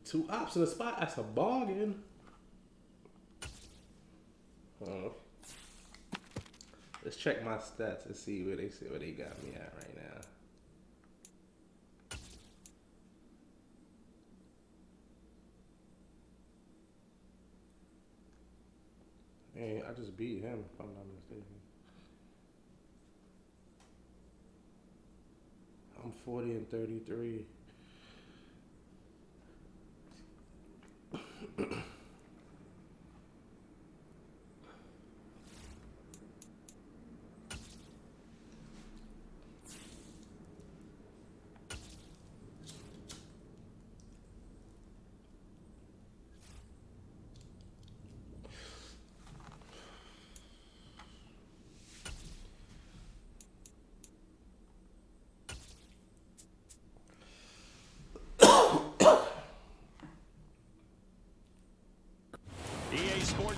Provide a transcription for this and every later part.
2 ops in the spot. That's a bargain. Let's check my stats and see where they got me at right now. Hey, I just beat him, if I'm not mistaken. I'm 40-33.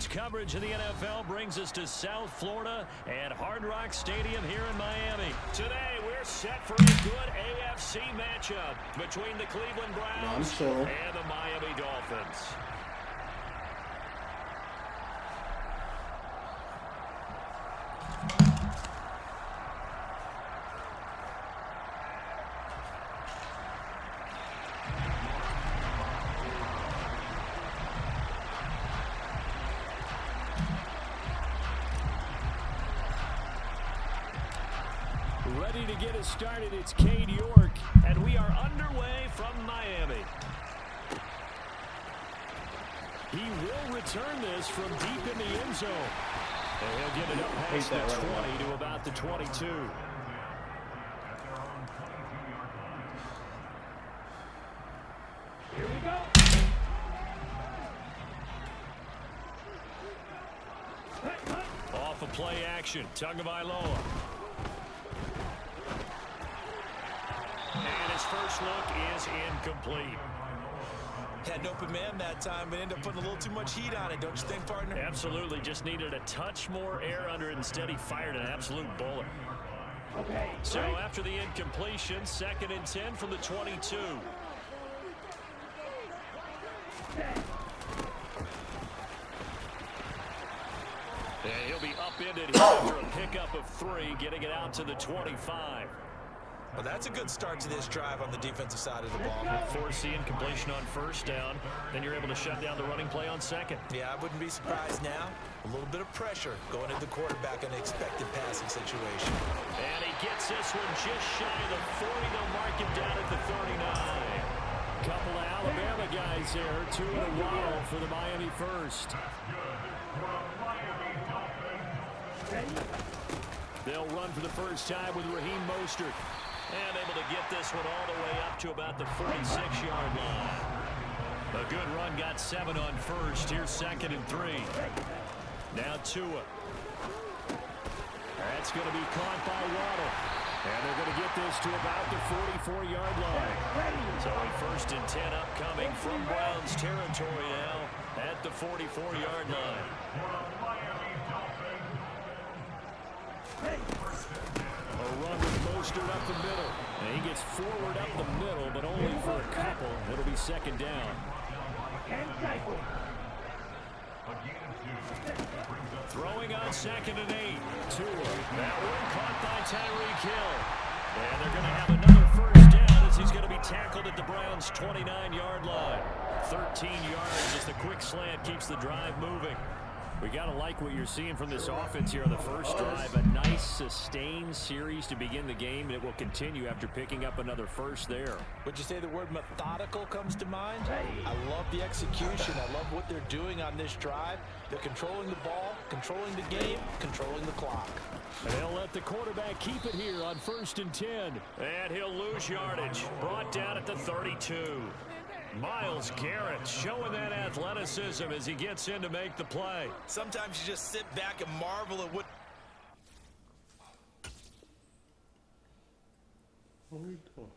Coverage of the NFL brings us to South Florida at Hard Rock Stadium here in Miami. Today, we're set for a good AFC matchup between the Cleveland Browns and the Miami Dolphins. Ready to get us started, it's Cade York, and we are underway from Miami. He will return this from deep in the end zone. And he'll get it up past the 20 to about the 22. Here we go. Off of play action, Tagovailoa. And his first look is incomplete. Had an open man that time, but ended up putting a little too much heat on it, don't you think, partner? Absolutely. Just needed a touch more air under it. Instead, he fired an absolute bullet. Okay. So after the incompletion, 2nd and 10 from the 22. And he'll be upended here after a pickup of 3, getting it out to the 25. Well, that's a good start to this drive on the defensive side of the ball. Force the incompletion on 1st down. Then you're able to shut down the running play on 2nd. Yeah, I wouldn't be surprised now. A little bit of pressure going into the quarterback in an expected passing situation. And he gets this one just shy of the 40. They'll mark him down at the 39. Couple of Alabama guys there. 2 in a row for the Miami first. They'll run for the first time with Raheem Mostert. And able to get this one all the way up to about the 46-yard line. A good run, got 7 on 1st. Here's 2nd and 3. Now Tua. That's going to be caught by Waddle. And they're going to get this to about the 44-yard line. So a 1st and 10 upcoming from Browns territory now at the 44-yard line. A run with Mostert up the middle. And he gets forward up the middle, but only for a couple. It'll be 2nd down. Throwing on 2nd and 8. Tua. That one caught by Tyreek Hill. And they're going to have another 1st down as he's going to be tackled at the Browns' 29-yard line. 13 yards as the quick slant keeps the drive moving. We got to like what you're seeing from this offense here on the first drive. A nice, sustained series to begin the game, and it will continue after picking up another 1st there. Would you say the word methodical comes to mind? I love the execution. I love what they're doing on this drive. They're controlling the ball, controlling the game, controlling the clock. And they'll let the quarterback keep it here on 1st and 10. And he'll lose yardage. Brought down at the 32. Myles Garrett showing that athleticism as he gets in to make the play. Sometimes you just sit back and marvel at what... What are we doing?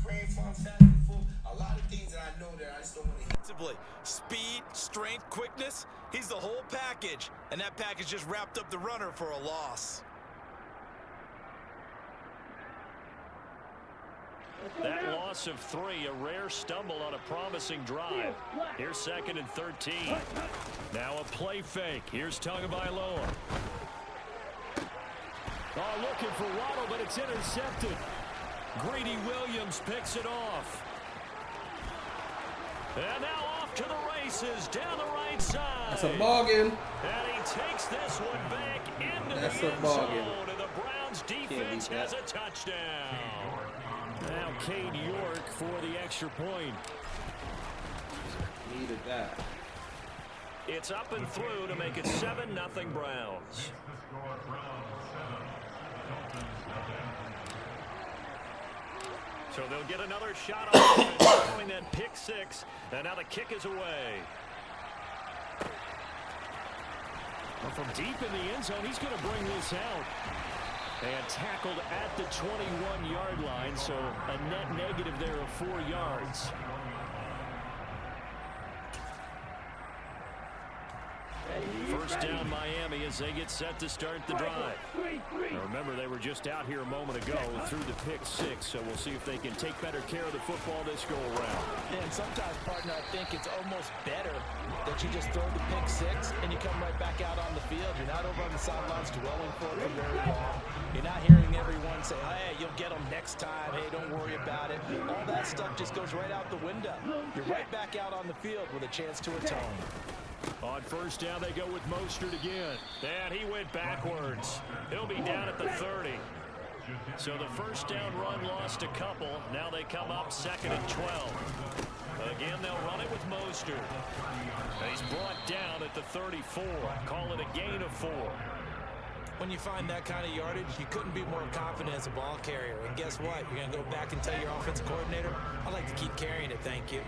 Praying for, I'm fasting for. A lot of things that I know that I just don't want to hit. Speed, strength, quickness, he's the whole package. And that package just wrapped up the runner for a loss. That loss of 3, a rare stumble on a promising drive. Here's 2nd and 13. Now a play fake. Here's Tagovailoa. Oh, looking for Waddle, but it's intercepted. Greedy Williams picks it off. And now off to the races down the right side. That's a bargain. And he takes this one back into That's the a end bargain. zone. And the Browns defense has a touchdown. Now Cade York for the extra point. Needed that. It's up and through to make it 7-0 Browns. So they'll get another shot on following that pick 6. And now the kick is away. Well, from deep in the end zone, he's going to bring this out. And tackled at the 21-yard line, so a net negative there of 4 yards. First down Miami as they get set to start the drive. Now remember, they were just out here a moment ago through the pick 6, so we'll see if they can take better care of the football this go around. And sometimes, partner, I think it's almost better that you just throw the pick 6 and you come right back out on the field. You're not over on the sidelines dwelling for it for very long. You're not hearing everyone say, hey, you'll get them next time. Hey, don't worry about it. All that stuff just goes right out the window. You're right back out on the field with a chance to atone. On first down, they go with Mostert again. And he went backwards. He'll be down at the 30. So the first down run lost a couple. Now they come up 2nd and 12. Again, they'll run it with Mostert. He's brought down at the 34. Call it a gain of 4. When you find that kind of yardage, you couldn't be more confident as a ball carrier. And guess what? You're going to go back and tell your offensive coordinator, I'd like to keep carrying it, thank you.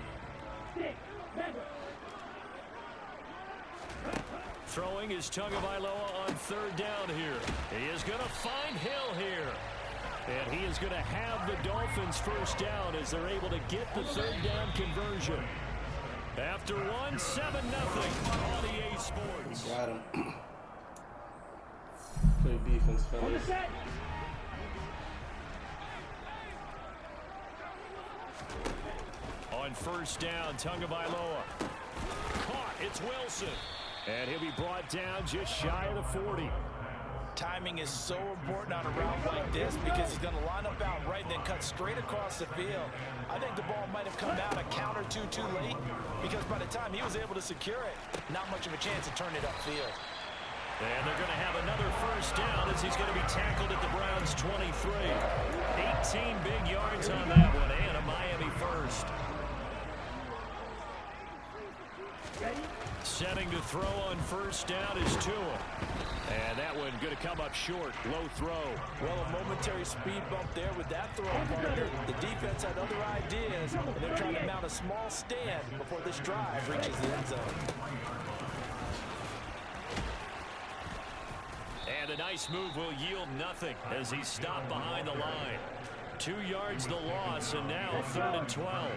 Throwing is Tagovailoa on 3rd down here. He is going to find Hill here. And he is going to have the Dolphins first down as they're able to get the 3rd down conversion. After 1, 7-0 on EA Sports. Got him. Play defense, fellas. On first down, Tagovailoa. Caught, it's Wilson. And he'll be brought down just shy of the 40. Timing is so important on a route like this because he's going to line up out right and then cut straight across the field. I think the ball might have come out a count or two too late because by the time he was able to secure it, not much of a chance to turn it upfield. And they're going to have another first down as he's going to be tackled at the Browns' 23. 18 big yards on that one and a Miami first. Setting to throw on first down is Tua. And that one going to come up short. Low throw. Well, a momentary speed bump there with that throw, partner. The defense had other ideas, and they're trying to mount a small stand before this drive reaches the end zone. And a nice move will yield nothing as he's stopped behind the line. 2 yards the loss, and now 3rd and 12.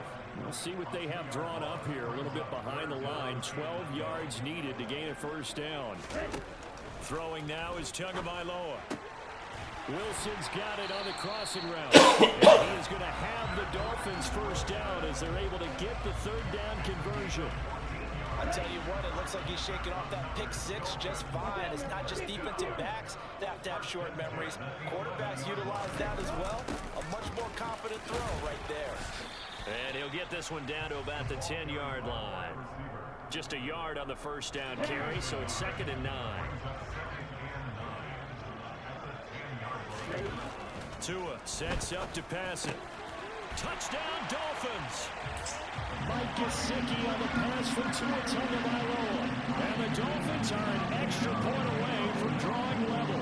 We'll see what they have drawn up here. A little bit behind the line. 12 yards needed to gain a first down. Throwing now is Tagovailoa. Wilson's got it on the crossing route. And he is going to have the Dolphins first down as they're able to get the 3rd down conversion. I tell you what, it looks like he's shaking off that pick 6 just fine. It's not just defensive backs that have to have short memories. Quarterbacks utilize that as well. A much more confident throw right there. And he'll get this one down to about the 10-yard line. Just a yard on the first down carry, so it's 2nd and 9. Tua sets up to pass it. Touchdown, Dolphins! Mike Gesicki on the pass from Tua Tagovailoa. And the Dolphins are an extra point away from drawing level.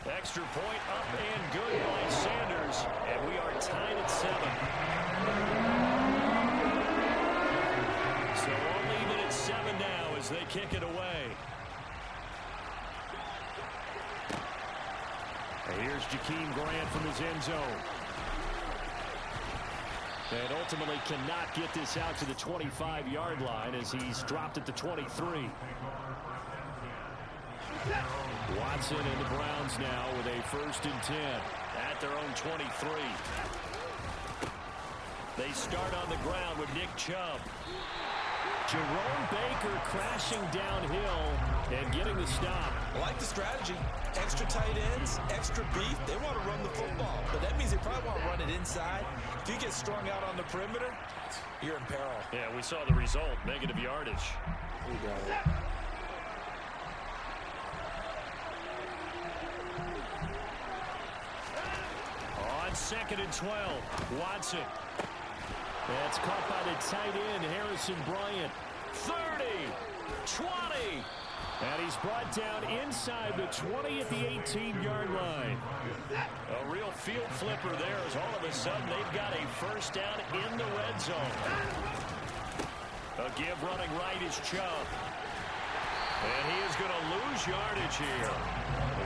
Extra point up and good by Sanders. And we are tied at 7. So we'll leave it at 7 now as they kick it away. And here's Jakeem Grant from his end zone. And ultimately cannot get this out to the 25-yard line as he's dropped at the 23. Watson and the Browns now with a 1st and 10 at their own 23. They start on the ground with Nick Chubb. Jerome Baker crashing downhill and getting the stop. I like the strategy. Extra tight ends, extra beef. They want to run the football, but that means they probably want to run it inside. If you get strung out on the perimeter, you're in peril. Yeah, we saw the result, negative yardage. We got it. On 2nd and 12, Watson. That's caught by the tight end, Harrison Bryant. 30, 20, and he's brought down inside the 20 at the 18-yard line. A real field flipper there as all of a sudden they've got a 1st down in the red zone. A give running right is Chubb. And he is going to lose yardage here.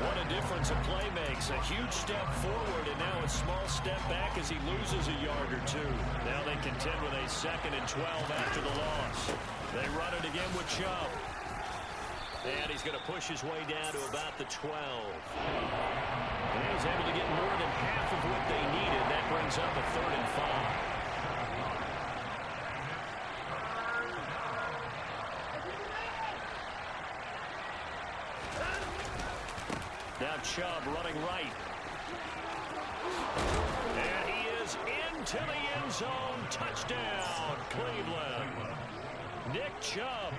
What a difference a play makes. A huge step forward and now a small step back as he loses a yard or two. Now they contend with a 2nd and 12 after the loss. They run it again with Chubb. And he's going to push his way down to about the 12. And he was able to get more than half of what they needed. That brings up a 3rd and 5. Now Chubb running right. And he is into the end zone. Touchdown, Cleveland. Nick Chubb,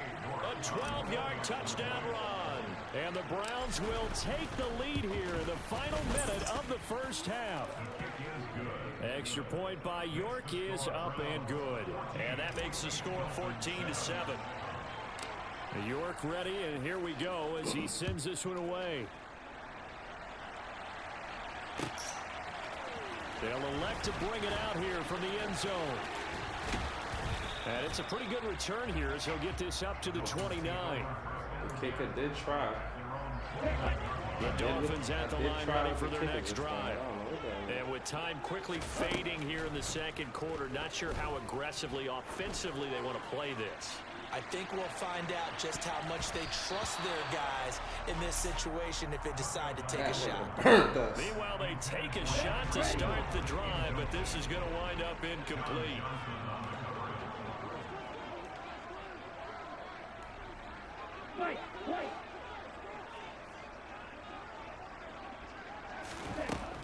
a 12-yard touchdown run. And the Browns will take the lead here in the final minute of the 1st half. Extra point by York is up and good. And that makes the score 14-7. York ready, and here we go as he sends this one away. They'll elect to bring it out here from the end zone. And it's a pretty good return here as he'll get this up to the 29. The kicker did try. The Dolphins at the line ready for their next drive. And with time quickly fading here in the 2nd quarter, not sure how aggressively, offensively they want to play this. I think we'll find out just how much they trust their guys in this situation if they decide to take a shot. Meanwhile, they take a shot to start the drive, but this is going to wind up incomplete.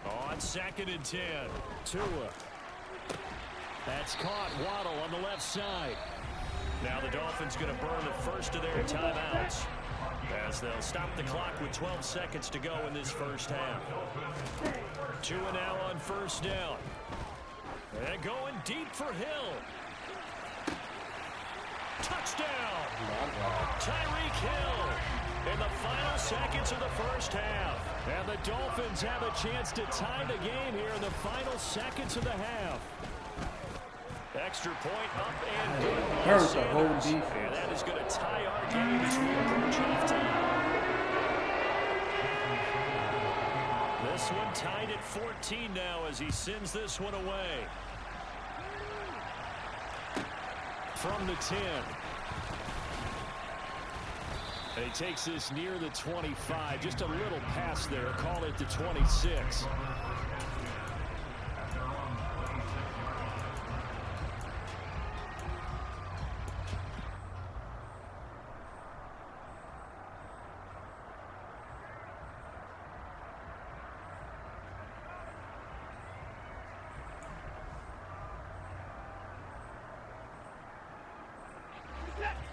On 2nd and 10, Tua. That's caught. Waddle on the left side. Now the Dolphins going to burn the first of their timeouts as they'll stop the clock with 12 seconds to go in this 1st half. Tua now on 1st down. And going deep for Hill. Touchdown! Tyreek Hill in the final seconds of the 1st half. And the Dolphins have a chance to tie the game here in the final seconds of the half. Extra point up and good. Hurt the whole defense. And that is going to tie our game as we approach halftime. This one tied at 14 now as he sends this one away. From the 10. And he takes this near the 25. Just a little pass there. Call it the 26.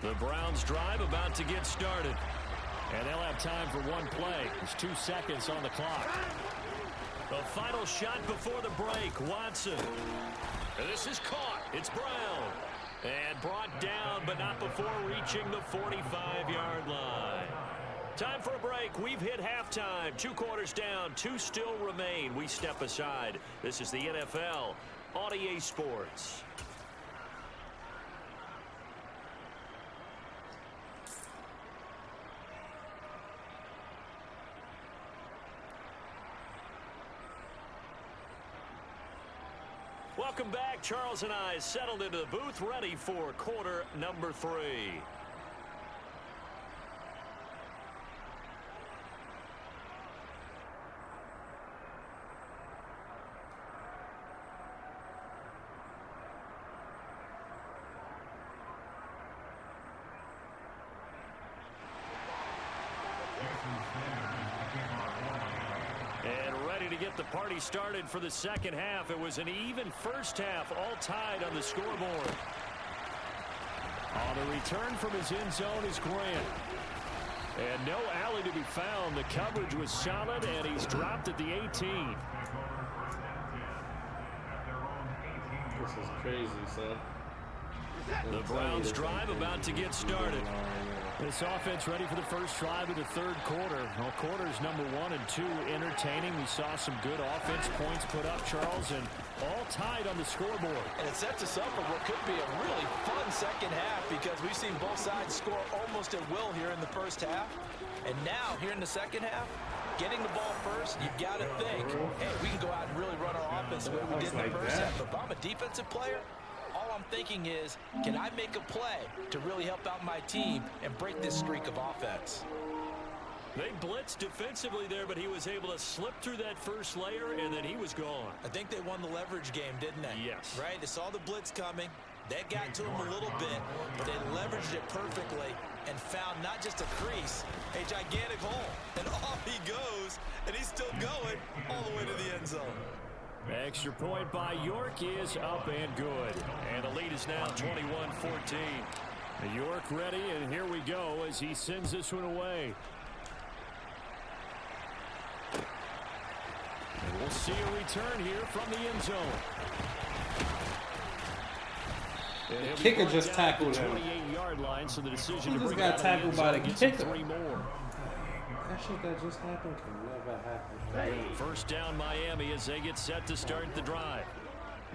The Browns drive about to get started. And they'll have time for one play. There's 2 seconds on the clock. The final shot before the break. Watson. And this is caught. It's Brown. And brought down, but not before reaching the 45-yard line. Time for a break. We've hit halftime. 2 quarters down. 2 still remain. We step aside. This is the NFL on EA Sports. Welcome back. Charles and I settled into the booth, ready for quarter number 3. And ready to get the party started for the second half. It was an even first half, all tied on the scoreboard. On the return from his end zone is Grant. And no alley to be found. The coverage was solid, and he's dropped at the 18. This is crazy, son. The Browns drive about to get started. This offense ready for the first drive of the third quarter. Well, quarters number 1 and 2 entertaining. We saw some good offense points put up, Charles, and all tied on the scoreboard. And it sets us up for what could be a really fun second half because we've seen both sides score almost at will here in the first half. And now, here in the second half, getting the ball first, you've got to think, hey, we can go out and really run our offense the way we did in the first half. But if I'm a defensive player, all I'm thinking is, can I make a play to really help out my team and break this streak of offense? They blitzed defensively there, but he was able to slip through that first layer, and then he was gone. I think they won the leverage game, didn't they? Yes. Right? They saw the blitz coming. They got to him a little bit, but they leveraged it perfectly and found not just a crease, a gigantic hole. And off he goes, and he's still going all the way to the end zone. Extra point by York is up and good. And the lead is now 21-14. York ready, and here we go as he sends this one away. And we'll see a return here from the end zone. The kicker just tackled him. 28-yard line, so the decision He to just bring got tackled by the kicker. 3 more. That shit that just happened can never happen. First down Miami as they get set to start the drive.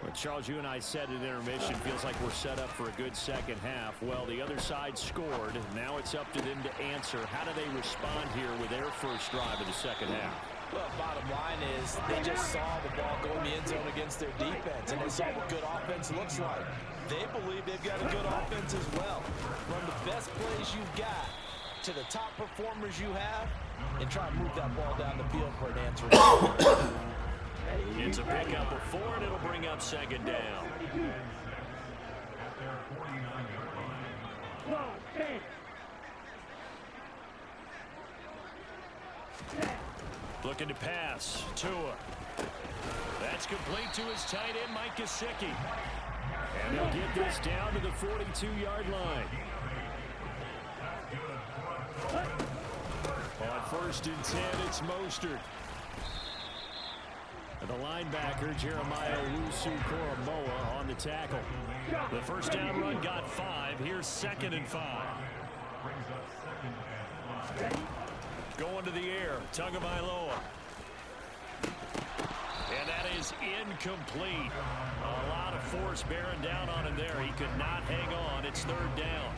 Well, Charles, you and I said at intermission, feels like we're set up for a good second half. Well, the other side scored. Now it's up to them to answer. How do they respond here with their first drive of the second half? Well, bottom line is they just saw the ball go in the end zone against their defense, and they saw what good offense looks like. They believe they've got a good offense as well. Run the best plays you've got to the top performers you have, and try and move that ball down the field for an answer. It's a pickup of 4, and it'll bring up second down. Looking to pass. Tua. That's complete to his tight end, Mike Gesicki. And they'll get this down to the 42-yard line. On first and 10, it's Mostert. And the linebacker, Jeremiah Owusu-Koramoah, on the tackle. The first down run got 5. Here's second and 5. Going to the air, Tagovailoa. And that is incomplete. A lot of force bearing down on him there. He could not hang on. It's third down.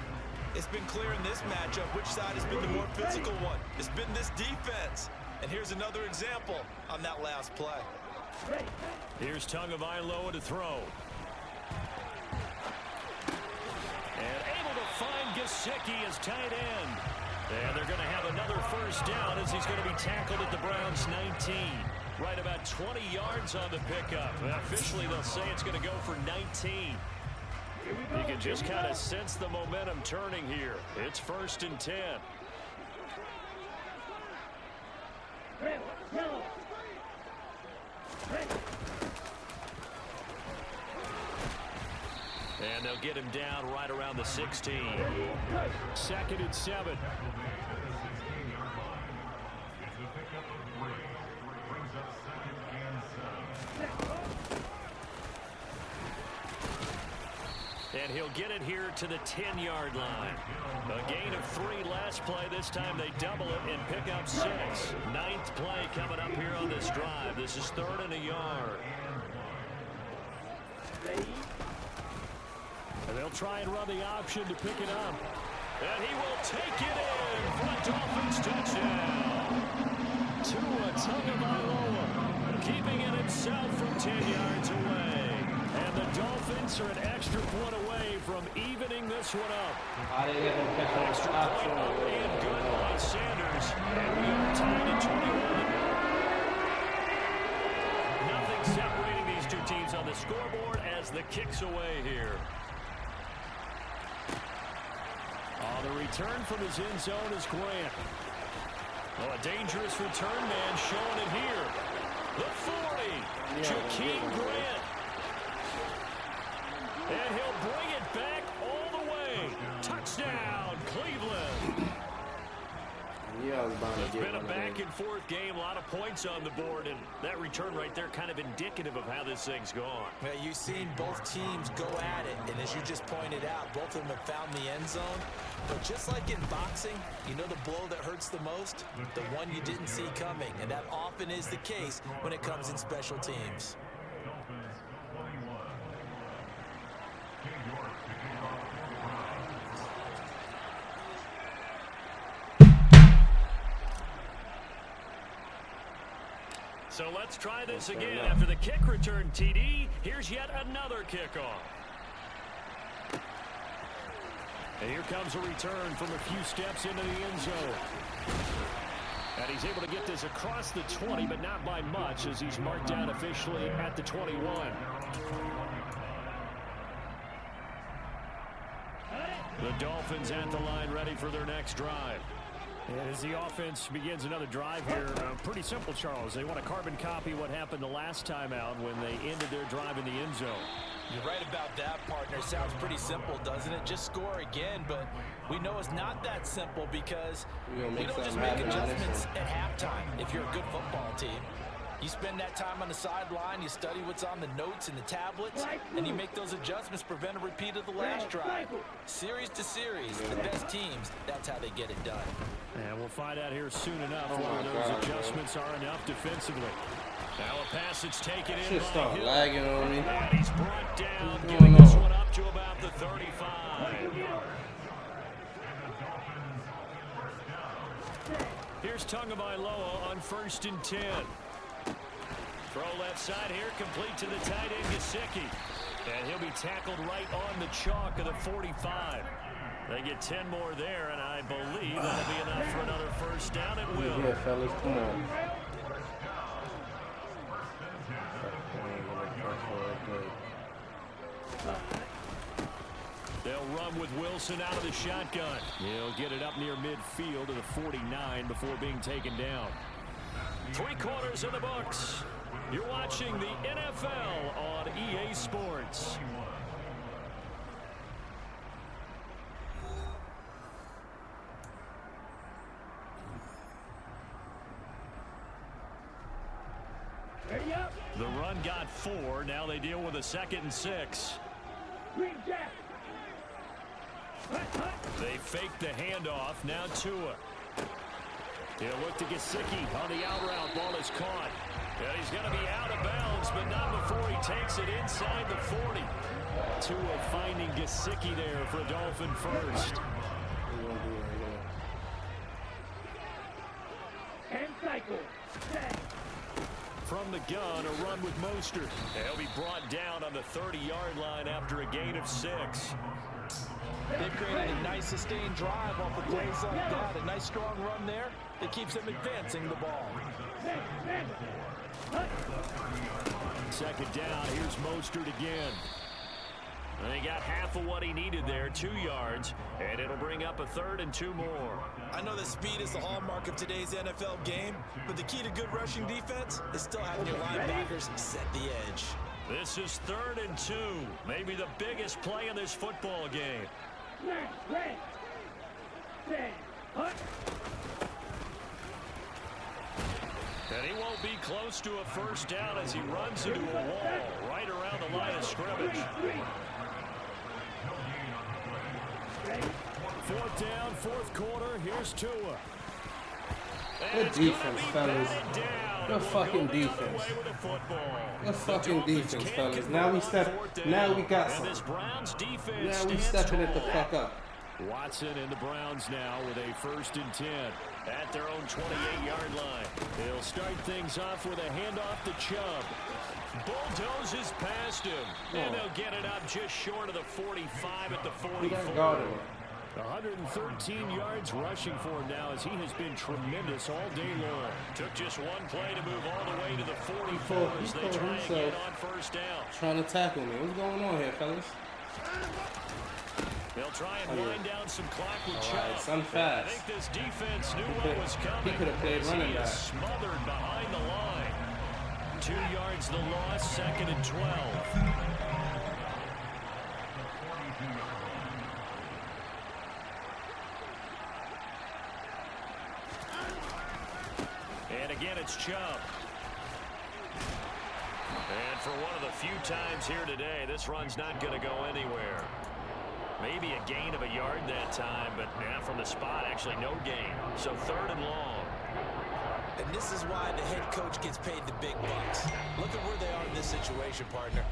It's been clear in this matchup which side has been the more physical one. It's been this defense. And here's another example on that last play. Here's Tagovailoa to throw. And able to find Gesicki as tight end. And they're going to have another first down as he's going to be tackled at the Browns' 19. Right about 20 yards on the pickup. Officially, they'll say it's going to go for 19. You can just kind of sense the momentum turning here. It's first and 10. And they'll get him down right around the 16. Second and 7. And he'll get it here to the 10-yard line. A gain of 3 last play. This time they double it and pick up 6. 9th play coming up here on this drive. This is 3rd and a yard. And they'll try and run the option to pick it up. And he will take it in for a Dolphins touchdown. Tua Tagovailoa keeping it himself from 10 yards away. Saints are an extra point away from evening this one up. I didn't even catch on Extra point up and good by Sanders. And we are tied at 21. Nothing separating these two teams on the scoreboard as the kick's away here. The return from his end zone is Grant. Oh, a dangerous return man showing it here. The 40, Jakeem Grant. And he'll bring it back all the way. Touchdown, Cleveland. Yeah, I was bound to It's get been a one of those. back-and-forth game, a lot of points on the board, and that return right there kind of indicative of how this thing's gone. Yeah, you've seen both teams go at it, and as you just pointed out, both of them have found the end zone. But just like in boxing, you know the blow that hurts the most? The one you didn't see coming, and that often is the case when it comes in special teams. So let's try this again. After the kick return, TD, here's yet another kickoff. And here comes a return from a few steps into the end zone. And he's able to get this across the 20, but not by much, as he's marked down officially at the 21. The Dolphins at the line, ready for their next drive. And as the offense begins another drive here, pretty simple, Charles. They want to carbon copy what happened the last time out when they ended their drive in the end zone. You're right about that, partner. Sounds pretty simple, doesn't it? Just score again, but we know it's not that simple because we don't just make adjustments at halftime if you're a good football team. You spend that time on the sideline, you study what's on the notes and the tablets, and you make those adjustments, prevent a repeat of the last drive. Series to series, the best teams, that's how they get it done. And we'll find out here soon enough whether those adjustments are enough defensively. Now a pass that's taken in by start Hill. lagging on me. And he's brought down, giving this one up to about the 35. Here's Tagovailoa on 1st and 10. Throw left side here, complete to the tight end, Gesicki. And he'll be tackled right on the chalk of the 45. They get 10 more there, and I believe that'll be enough for another first down. It will. Yeah, fellas, come on. They'll run with Wilson out of the shotgun. He'll get it up near midfield to the 49 before being taken down. 3 quarters in the books. You're watching the NFL on EA Sports. The run got 4. Now they deal with a 2nd and 6. They fake the handoff. Now Tua. He'll look to Gesicki on the out route. Ball is caught. And he's going to be out of bounds, but not before he takes it inside the 40. Tua finding Gesicki there for Dolphin first. From the gun, a run with Mostert. He'll be brought down on the 30-yard line after a gain of 6. They've created a nice sustained drive off of plays like that. A nice strong run there that keeps them advancing the ball. 2nd down, here's Mostert again. And he got half of what he needed there, 2 yards, and it'll bring up a 3rd and 2 more. I know that speed is the hallmark of today's NFL game, but the key to good rushing defense is still having your linebackers set the edge. This is 3rd and 2, maybe the biggest play in this football game. And he won't be close to a first down as he runs into a wall right around the line of scrimmage. 4th down, 4th quarter. Here's Tua. Good defense, fellas. Good fucking defense. Good fucking defense, fellas. Now we got some. Now we stepping it the fuck up. Watson and the Browns now with a 1st and 10 at their own 28-yard line. They'll start things off with a handoff to Chubb. Bulldozes past lost him. And they'll get it up just short of the 45 at the 44. 113 yards rushing for him now as he has been tremendous all day long. Took just one play to move all the way to the 44 as they try again on first down. Trying to tackle me. What's going on here, fellas? They'll try and wind down some clock with Chubb. Right, son fast. I think this defense knew what was coming. He could have played running back. Smothered behind the line. 2 yards the loss, 2nd and 12. And again, it's Chubb. And for one of the few times here today, this run's not going to go anywhere. Maybe a gain of a yard that time, but now from the spot, actually no gain. So 3rd and long. And this is why the head coach gets paid the big bucks. Look at where they are in this situation, partner.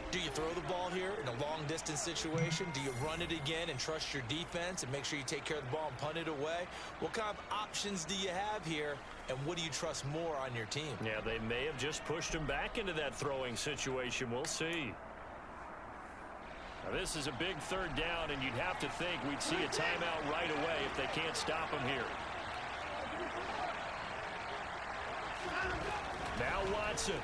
Do you throw the ball here in a long-distance situation? Do you run it again and trust your defense and make sure you take care of the ball and punt it away? What kind of options do you have here, and what do you trust more on your team? Yeah, they may have just pushed him back into that throwing situation. We'll see. Now, this is a big 3rd down, and you'd have to think we'd see a timeout right away if they can't stop him here. Now Watson.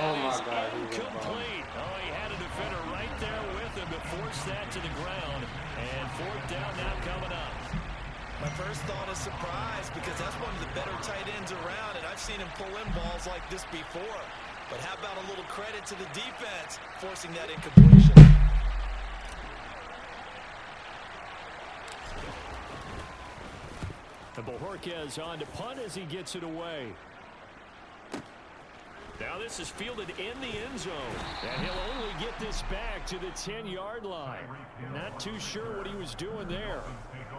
Oh my God, incomplete. Oh, he had a defender right there with him to force that to the ground. And 4th down now coming up. My first thought is surprise because that's one of the better tight ends around, and I've seen him pull in balls like this before. But how about a little credit to the defense forcing that incompletion? And Bojorquez on to punt as he gets it away. Now this is fielded in the end zone. And he'll only get this back to the 10-yard line. Not too sure what he was doing there.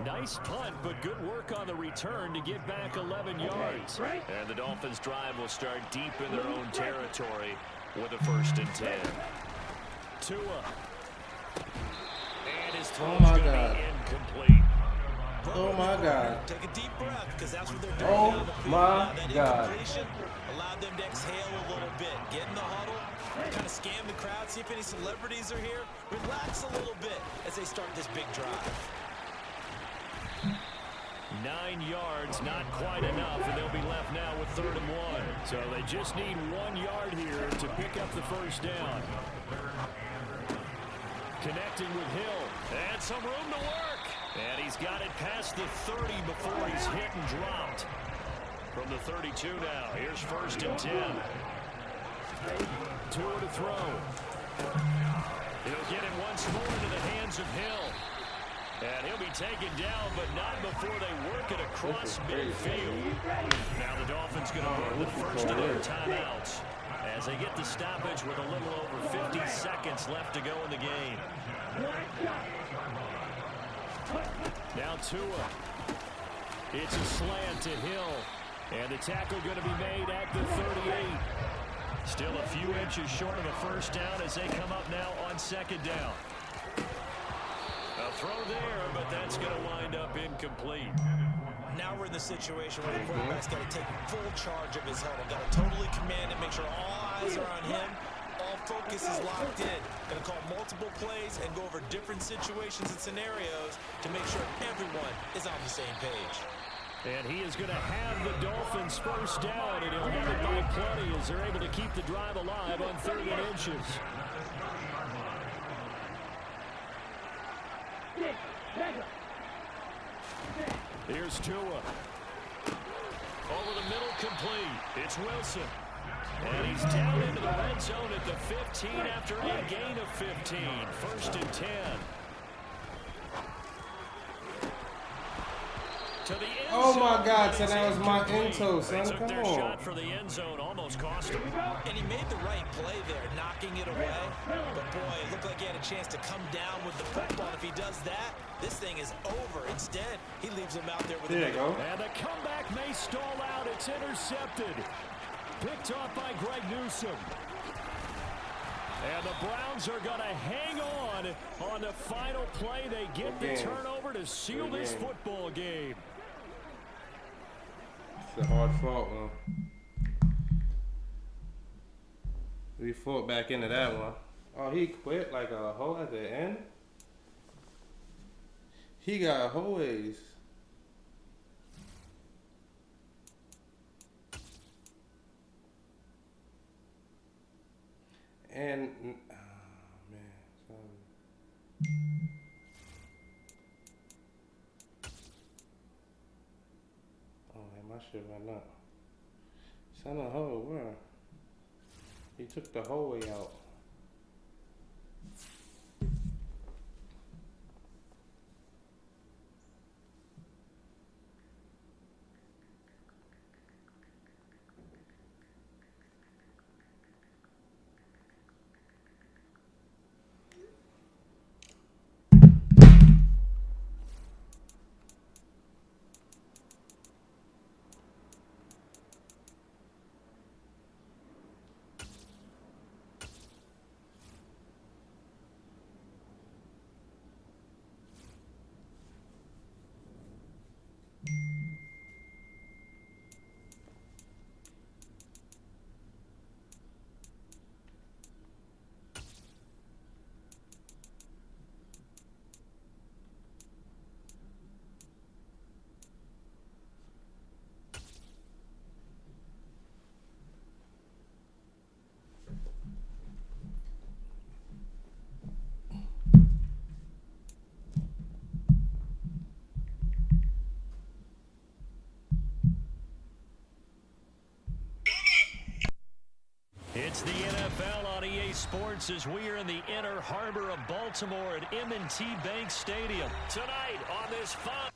Nice punt, but good work on the return to get back 11 yards. And the Dolphins' drive will start deep in their own territory with a 1st and 10. Tua. And his throw's going to be incomplete. Oh my God. Take a deep breath because that's what they're doing. Oh my God. Allowed them to exhale a little bit. Get in the huddle. Kind of scan the crowd. See if any celebrities are here. Relax a little bit as they start this big drive. 9 yards, not quite enough, and they'll be left now with 3rd and 1. So they just need 1 yard here to pick up the 1st down. Connecting with Hill. And some room to work. And he's got it past the 30 before he's hit and dropped. From the 32 now. Here's 1st and 10. Tua to throw. He'll get it once more into the hands of Hill. And he'll be taken down, but not before they work it across midfield. Now the Dolphins going to burn the first of their timeouts as they get the stoppage with a little over 50 seconds left to go in the game. Now Tua. It's a slant to Hill. And the tackle going to be made at the 38. Still a few inches short of a 1st down as they come up now on 2nd down. A throw there, but that's going to wind up incomplete. Now we're in the situation where the quarterback's got to take full charge of his huddle. Got to totally command and make sure all eyes are on him. All focus is locked in. Going to call multiple plays and go over different situations and scenarios to make sure everyone is on the same page. And he is going to have the Dolphins' 1st down, and he'll have it by plenty as they're able to keep the drive alive on 3rd and inches. Here's Tua. Over the middle, complete. It's Wilson. And he's down into the red zone at the 15 after a gain of 15. 1st and 10. Oh my God, so that was my intro, son. They took Come their on. shot for the end zone, almost cost him. And he made the right play there, knocking it away. But boy, it looked like he had a chance to come down with the football. If he does that, this thing is over. Instead, he leaves him out there with There you go. And the comeback may stall out. It's intercepted. Picked off by Greg Newsome. And the Browns are going to hang on the final play. They get the turnover to seal this football game. It's a hard fault, man. We fought back into that one. Oh, he quit like a hoe at the end? He got hoes. And, oh man, oh man, my shit went up. Son of a hoe, where? He took the whole way out. It's the NFL on EA Sports as we are in the inner harbor of Baltimore at M&T Bank Stadium. Tonight on this fun.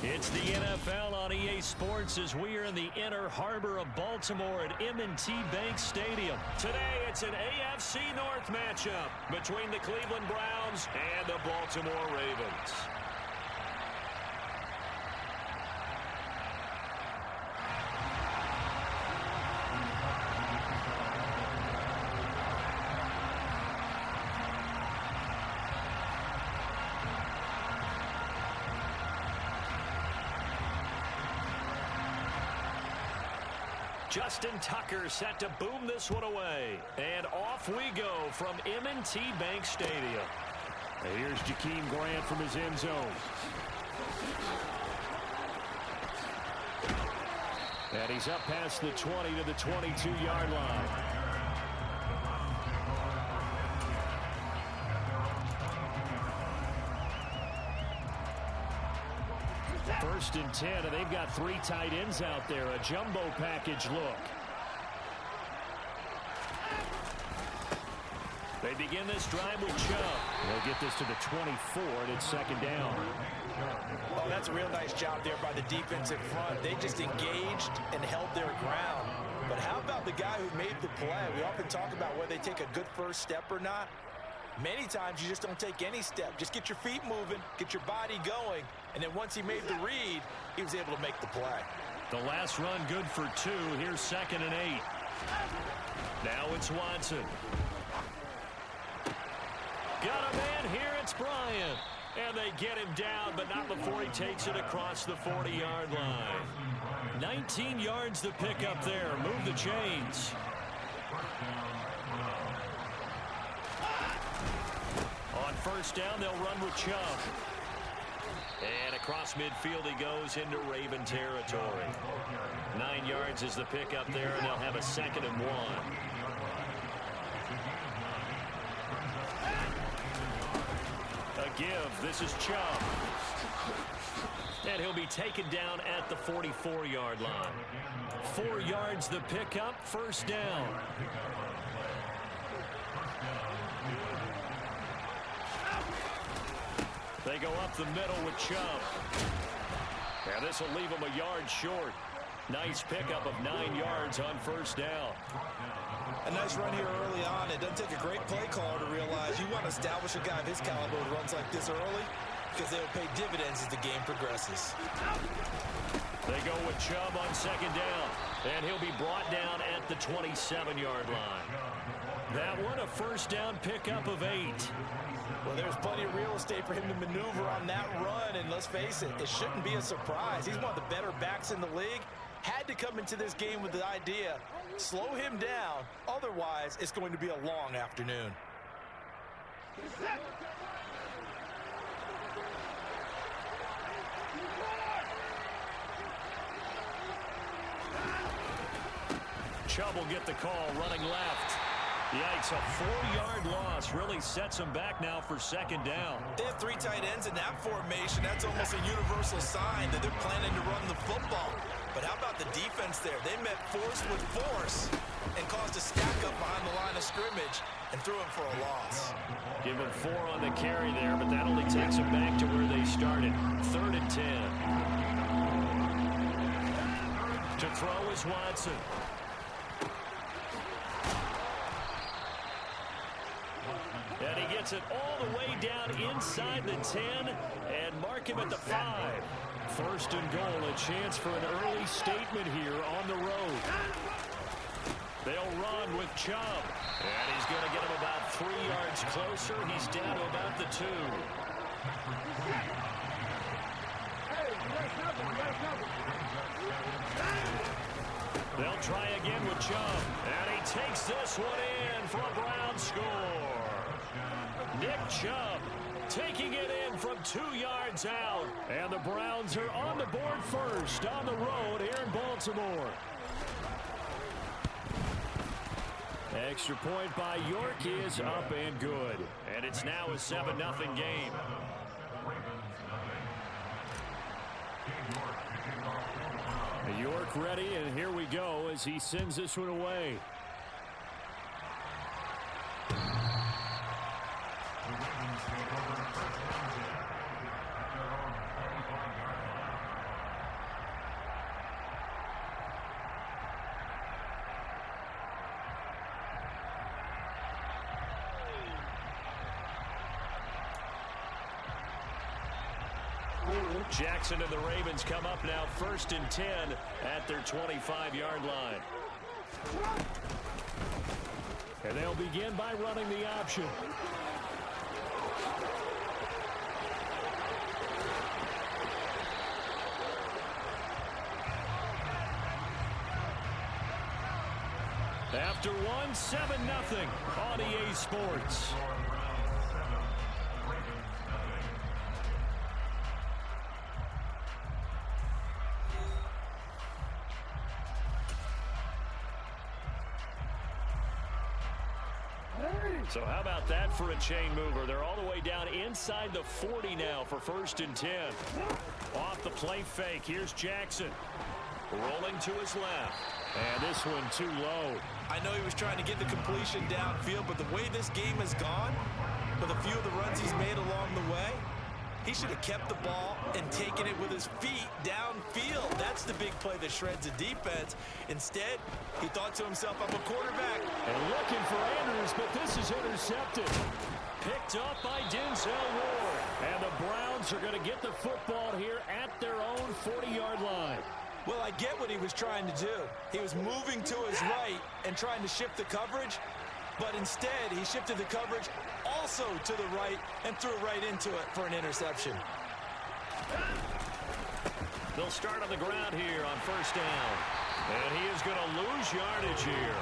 It's the NFL on EA Sports as we are in the inner harbor of Baltimore at M&T Bank Stadium. Today, it's an AFC North matchup between the Cleveland Browns and the Baltimore Ravens. Justin Tucker set to boom this one away. And off we go from M&T Bank Stadium. And here's Jakeem Grant from his end zone. And he's up past the 20 to the 22-yard line. First and 10, and they've got three tight ends out there. A jumbo package look. They begin this drive with Chubb. They'll get this to the 24, and it's second down. Oh, that's a real nice job there by the defensive front. They just engaged and held their ground. But how about the guy who made the play? We often talk about whether they take a good first step or not. Many times you just don't take any step. Just get your feet moving, get your body going, and then once he made the read, he was able to make the play. The last run good for 2. Here's 2nd and 8. Now it's Watson. Got a man here, it's Bryant. And they get him down, but not before he takes it across the 40-yard line. 19 yards to pick up there. Move the chains. On first down, they'll run with Chubb. And across midfield he goes into Raven territory. 9 yards is the pickup there, and they'll have a 2nd and 1. A give. This is Chubb. And he'll be taken down at the 44-yard line. 4 yards the pickup, first down. They go up the middle with Chubb. And this will leave him a yard short. Nice pickup of 9 yards on first down. A nice run here early on. It doesn't take a great play caller to realize you want to establish a guy of his caliber who runs like this early because they'll pay dividends as the game progresses. They go with Chubb on 2nd down. And he'll be brought down at the 27-yard line. That one a first down pickup of 8. Well, there's plenty of real estate for him to maneuver on that run, and let's face it, it shouldn't be a surprise. He's one of the better backs in the league. Had to come into this game with the idea, slow him down, otherwise it's going to be a long afternoon. Chubb will get the call running left. Yikes, a 4-yard loss really sets him back now for 2nd down. They have 3 tight ends in that formation. That's almost a universal sign that they're planning to run the football. But how about the defense there? They met force with force and caused a stack up behind the line of scrimmage and threw him for a loss. Give him 4 on the carry there, but that only takes him back to where they started. 3rd and 10. To throw is Watson. And he gets it all the way down inside the 10 and mark him at the 5. 1st and goal, a chance for an early statement here on the road. They'll run with Chubb. And he's going to get him about 3 yards closer. He's down to about the 2. They'll try again with Chubb. And he takes this one in for a Browns score. Nick Chubb taking it in from 2 yards out. And the Browns are on the board first on the road here in Baltimore. Extra point by York is up and good. And it's now a 7-0 game. York ready, and here we go as he sends this one away. Jackson and the Ravens come up now 1st and 10 at their 25-yard line. And they'll begin by running the option. After one, 7-0 on EA Sports. So how about that for a chain mover? They're all the way down inside the 40 now for 1st and 10. Off the play fake. Here's Jackson. Rolling to his left. And this one too low. I know he was trying to get the completion downfield, but the way this game has gone, with a few of the runs he's made along the way, he should have kept the ball and taken it with his feet downfield. That's the big play that shreds the defense. Instead, he thought to himself, I'm a quarterback. And looking for Andrews, but this is intercepted. Picked up by Denzel Ward. And the Browns are going to get the football here at their own 40-yard line. Well, I get what he was trying to do. He was moving to his right and trying to shift the coverage, but instead he shifted the coverage all also to the right and threw right into it for an interception. They'll start on the ground here on first down. And he is going to lose yardage here.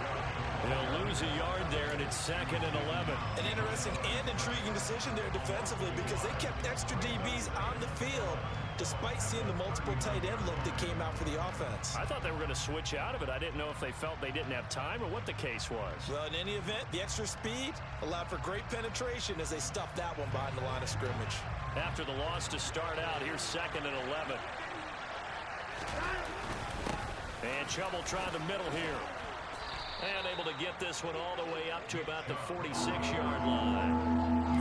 He'll lose a yard there, and it's 2nd and 11. An interesting and intriguing decision there defensively because they kept extra DBs on the field despite seeing the multiple tight end look that came out for the offense. I thought they were going to switch out of it. I didn't know if they felt they didn't have time or what the case was. Well, in any event, the extra speed allowed for great penetration as they stuffed that one behind the line of scrimmage. After the loss to start out, here's 2nd and 11. And Chubb will try the middle here. And able to get this one all the way up to about the 46-yard line.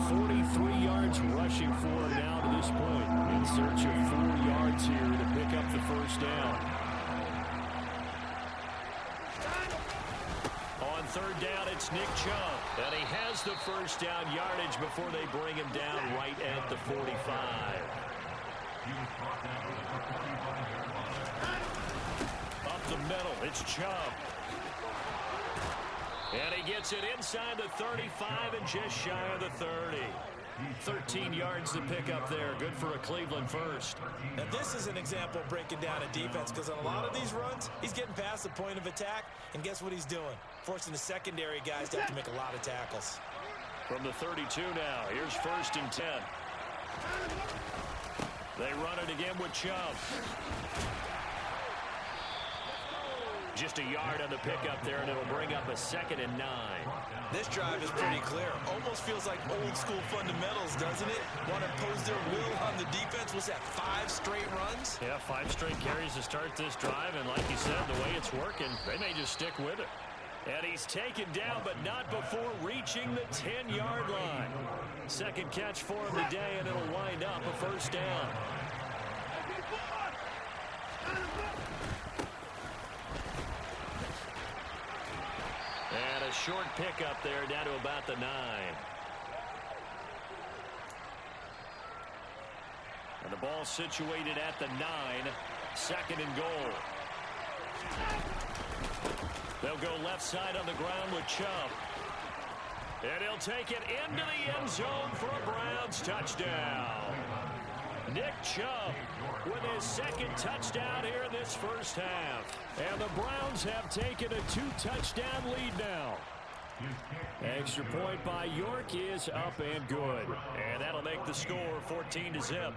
43 yards rushing for him now to this point. In search of 4 yards here to pick up the first down. On 3rd down, it's Nick Chubb. And he has the first down yardage before they bring him down right at the 45. Up the middle, it's Chubb. And he gets it inside the 35 and just shy of the 30. 13 yards to pick up there. Good for a Cleveland first. Now this is an example of breaking down a defense because on a lot of these runs, he's getting past the point of attack, and guess what he's doing? Forcing the secondary guys to have to make a lot of tackles. From the 32 now, here's 1st and 10. They run it again with Chubb. Just a yard on the pickup there, and it'll bring up a 2nd and 9. This drive is pretty clear. Almost feels like old school fundamentals, doesn't it? Want to impose their will on the defense. Was that 5 straight runs? Yeah, 5 straight carries to start this drive, and like you said, the way it's working, they may just stick with it. And he's taken down, but not before reaching the 10-yard line. 2nd catch for him today, and it'll wind up a first down. And a short pickup there down to about the 9. And the ball situated at the 9. 2nd and goal. They'll go left side on the ground with Chubb. And he'll take it into the end zone for a Browns touchdown. Nick Chubb with his 2nd touchdown here in this first half. And the Browns have taken a 2-touchdown lead now. Extra point by York is up and good. And that'll make the score 14-0.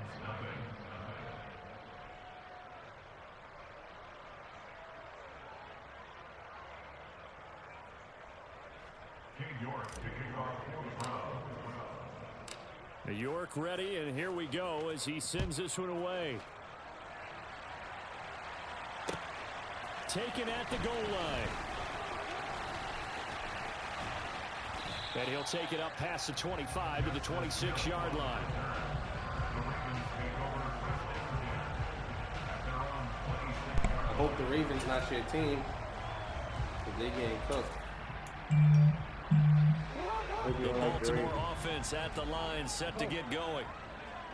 York ready, and here we go as he sends this one away. Taken at the goal line. And he'll take it up past the 25 to the 26-yard line. I hope the Ravens not your team, because they getting cooked. The Baltimore offense at the line, set to get going.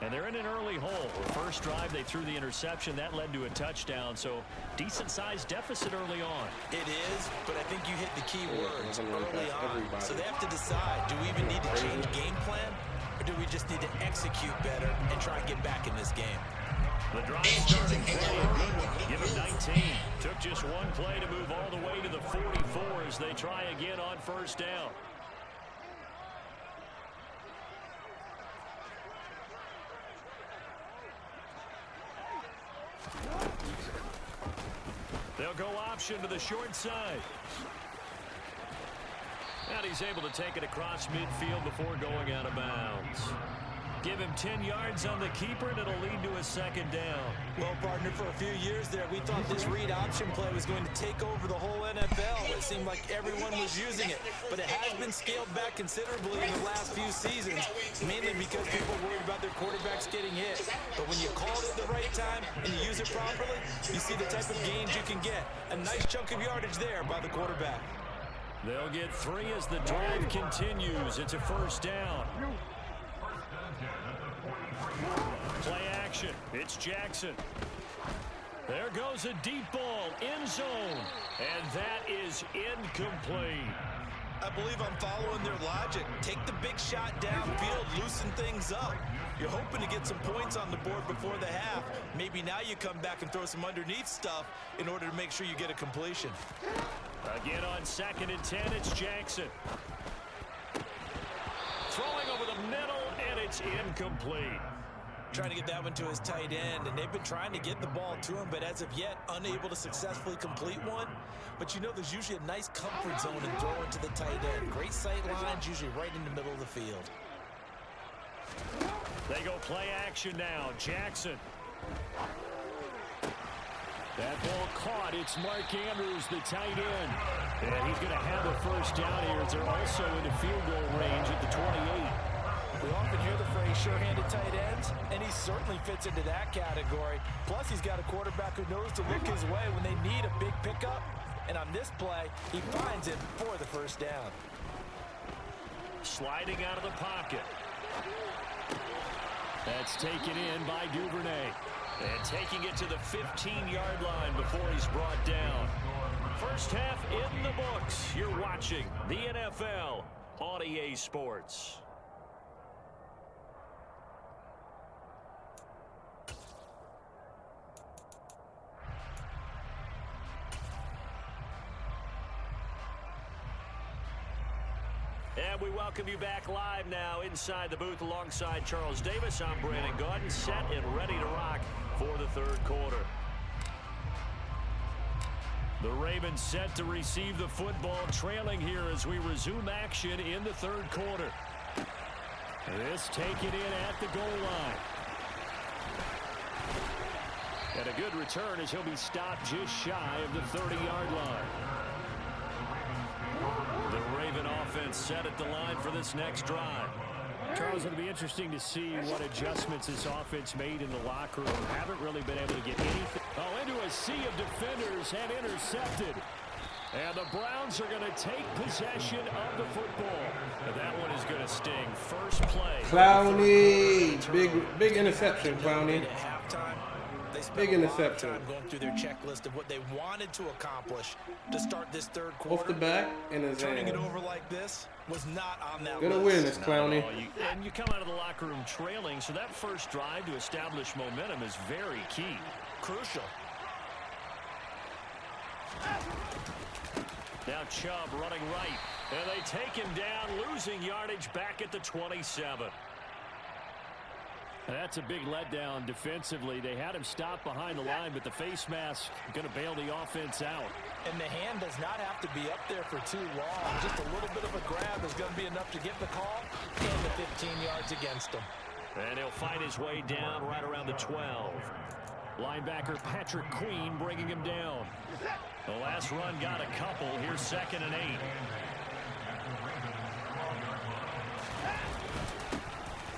And they're in an early hole. The first drive, they threw the interception. That led to a touchdown, so decent-sized deficit early on. It is, but I think you hit the key words early on. So they have to decide, do we even need to change game plan, or do we just need to execute better and try and get back in this game? The drive starting give him 19. Took just one play to move all the way to the 44 as they try again on first down. They'll go option to the short side. And he's able to take it across midfield before going out of bounds. Give him 10 yards on the keeper, and it'll lead to a 2nd down. Well, partner, for a few years there, we thought this read option play was going to take over the whole NFL. It seemed like everyone was using it, but it has been scaled back considerably in the last few seasons, mainly because people worried about their quarterbacks getting hit. But when you call it at the right time and you use it properly, you see the type of gains you can get. A nice chunk of yardage there by the quarterback. They'll get 3 as the drive continues. It's a first down. Play action. It's Jackson. There goes a deep ball, end zone. And that is incomplete. I believe I'm following their logic. Take the big shot downfield, loosen things up. You're hoping to get some points on the board before the half. Maybe now you come back and throw some underneath stuff in order to make sure you get a completion. Again on 2nd and 10, it's Jackson. Throwing over the middle, and it's incomplete. Trying to get that one to his tight end, and they've been trying to get the ball to him, but as of yet, unable to successfully complete one. But you know there's usually a nice comfort zone in throwing to the tight end. Great sight lines, usually right in the middle of the field. They go play action now. Jackson. That ball caught. It's Mark Andrews, the tight end. And he's going to have a first down here as they're also in the field goal range at the 28. We often hear the phrase sure-handed tight ends, and he certainly fits into that category. Plus, he's got a quarterback who knows to look his way when they need a big pickup. And on this play, he finds it for the first down. Sliding out of the pocket. That's taken in by Duvernay. And taking it to the 15-yard line before he's brought down. First half in the books. You're watching the NFL on EA Sports. And we welcome you back live now inside the booth alongside Charles Davis. I'm Brandon Gaudin, set and ready to rock for the third quarter. The Ravens set to receive the football, trailing here as we resume action in the third quarter. This taken in at the goal line. And a good return as he'll be stopped just shy of the 30-yard line. The Raven offense set at the line for this next drive. Charles, it'll be interesting to see what adjustments this offense made in the locker room. Haven't really been able to get anything. Oh, into a sea of defenders and intercepted. And the Browns are going to take possession of the football. And that one is going to sting. First play. Clowney. Big interception, Clowney. At halftime, they spent Big a long interception. time going through their checklist of what they wanted to accomplish to start this third quarter. Off the back in his Turning it hand. over like this was not on that Good list. awareness, Clowney. And you come out of the locker room trailing, so that first drive to establish momentum is very key. Crucial. Now Chubb running right. And they take him down, losing yardage back at the 27. That's a big letdown defensively. They had him stopped behind the line, but the face mask going to bail the offense out. And the hand does not have to be up there for too long. Just a little bit of a grab is going to be enough to get the call and the 15 yards against him. And he'll fight his way down right around the 12. Linebacker Patrick Queen bringing him down. The last run got a couple. Here's 2nd and 8.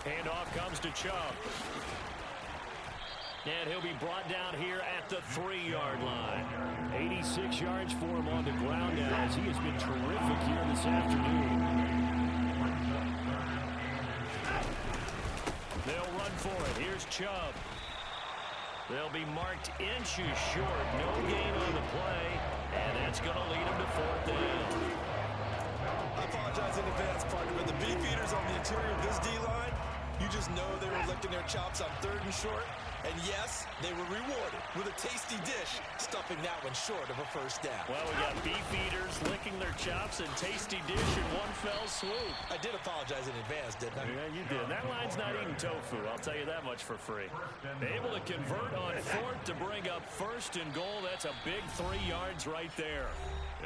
Handoff comes to Chubb. And he'll be brought down here at the 3-yard line. 86 yards for him on the ground now as he has been terrific here this afternoon. They'll run for it. Here's Chubb. They'll be marked inches short. No gain on the play. And that's going to lead them to 4th down. I apologize in advance, partner, but the beefeaters on the interior of this D-line, you just know they were licking their chops on 3rd and short. And yes, they were rewarded with a tasty dish, stuffing that one short of a first down. Well, we got beef eaters licking their chops and tasty dish in one fell swoop. I did apologize in advance, didn't I? Yeah, you did. That line's not eating tofu. I'll tell you that much for free. Able to convert on 4th to bring up 1st and goal. That's a big 3 yards right there.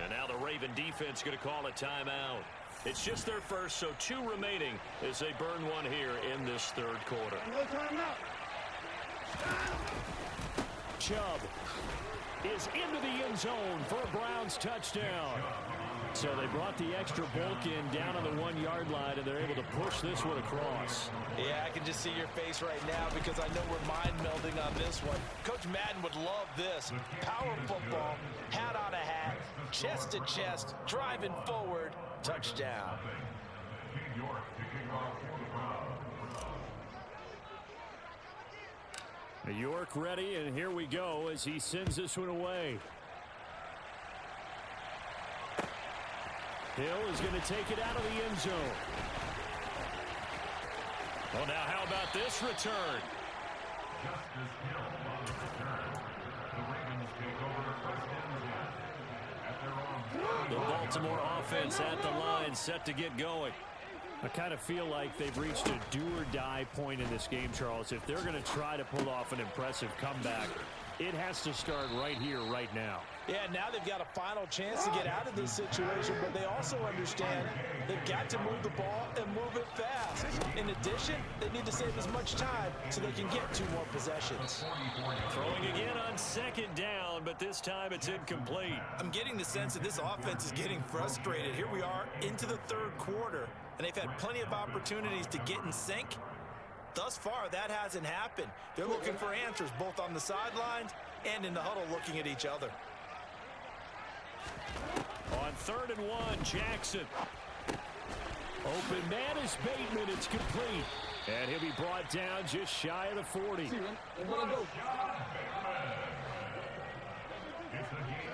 And now the Raven defense going to call a timeout. It's just their first, so 2 remaining as they burn one here in this third quarter. No timeout. Chubb is into the end zone for a Browns touchdown. So they brought the extra bulk in down on the 1-yard line, and they're able to push this one across. Yeah, I can just see your face right now because I know we're mind melding on this one. Coach Madden would love this. Power football, hat on a hat, chest to chest, driving forward, touchdown. York ready, and here we go as he sends this one away. Hill is going to take it out of the end zone. Well, now how about this return? Just as Hill on the return, the Ravens take over first and 10 at their own. The Baltimore offense at the line, set to get going. I kind of feel like they've reached a do-or-die point in this game, Charles. If they're going to try to pull off an impressive comeback, it has to start right here, right now. Yeah, now they've got a final chance to get out of this situation, but they also understand they've got to move the ball and move it fast. In addition, they need to save as much time so they can get 2 more possessions. Throwing again on second down, but this time it's incomplete. I'm getting the sense that this offense is getting frustrated. Here we are into the 3rd quarter, and they've had plenty of opportunities to get in sync. Thus far, that hasn't happened. They're looking for answers both on the sidelines and in the huddle looking at each other. On 3rd and 1, Jackson. Open man is Bateman. It's complete. And he'll be brought down just shy of the 40. It's a gain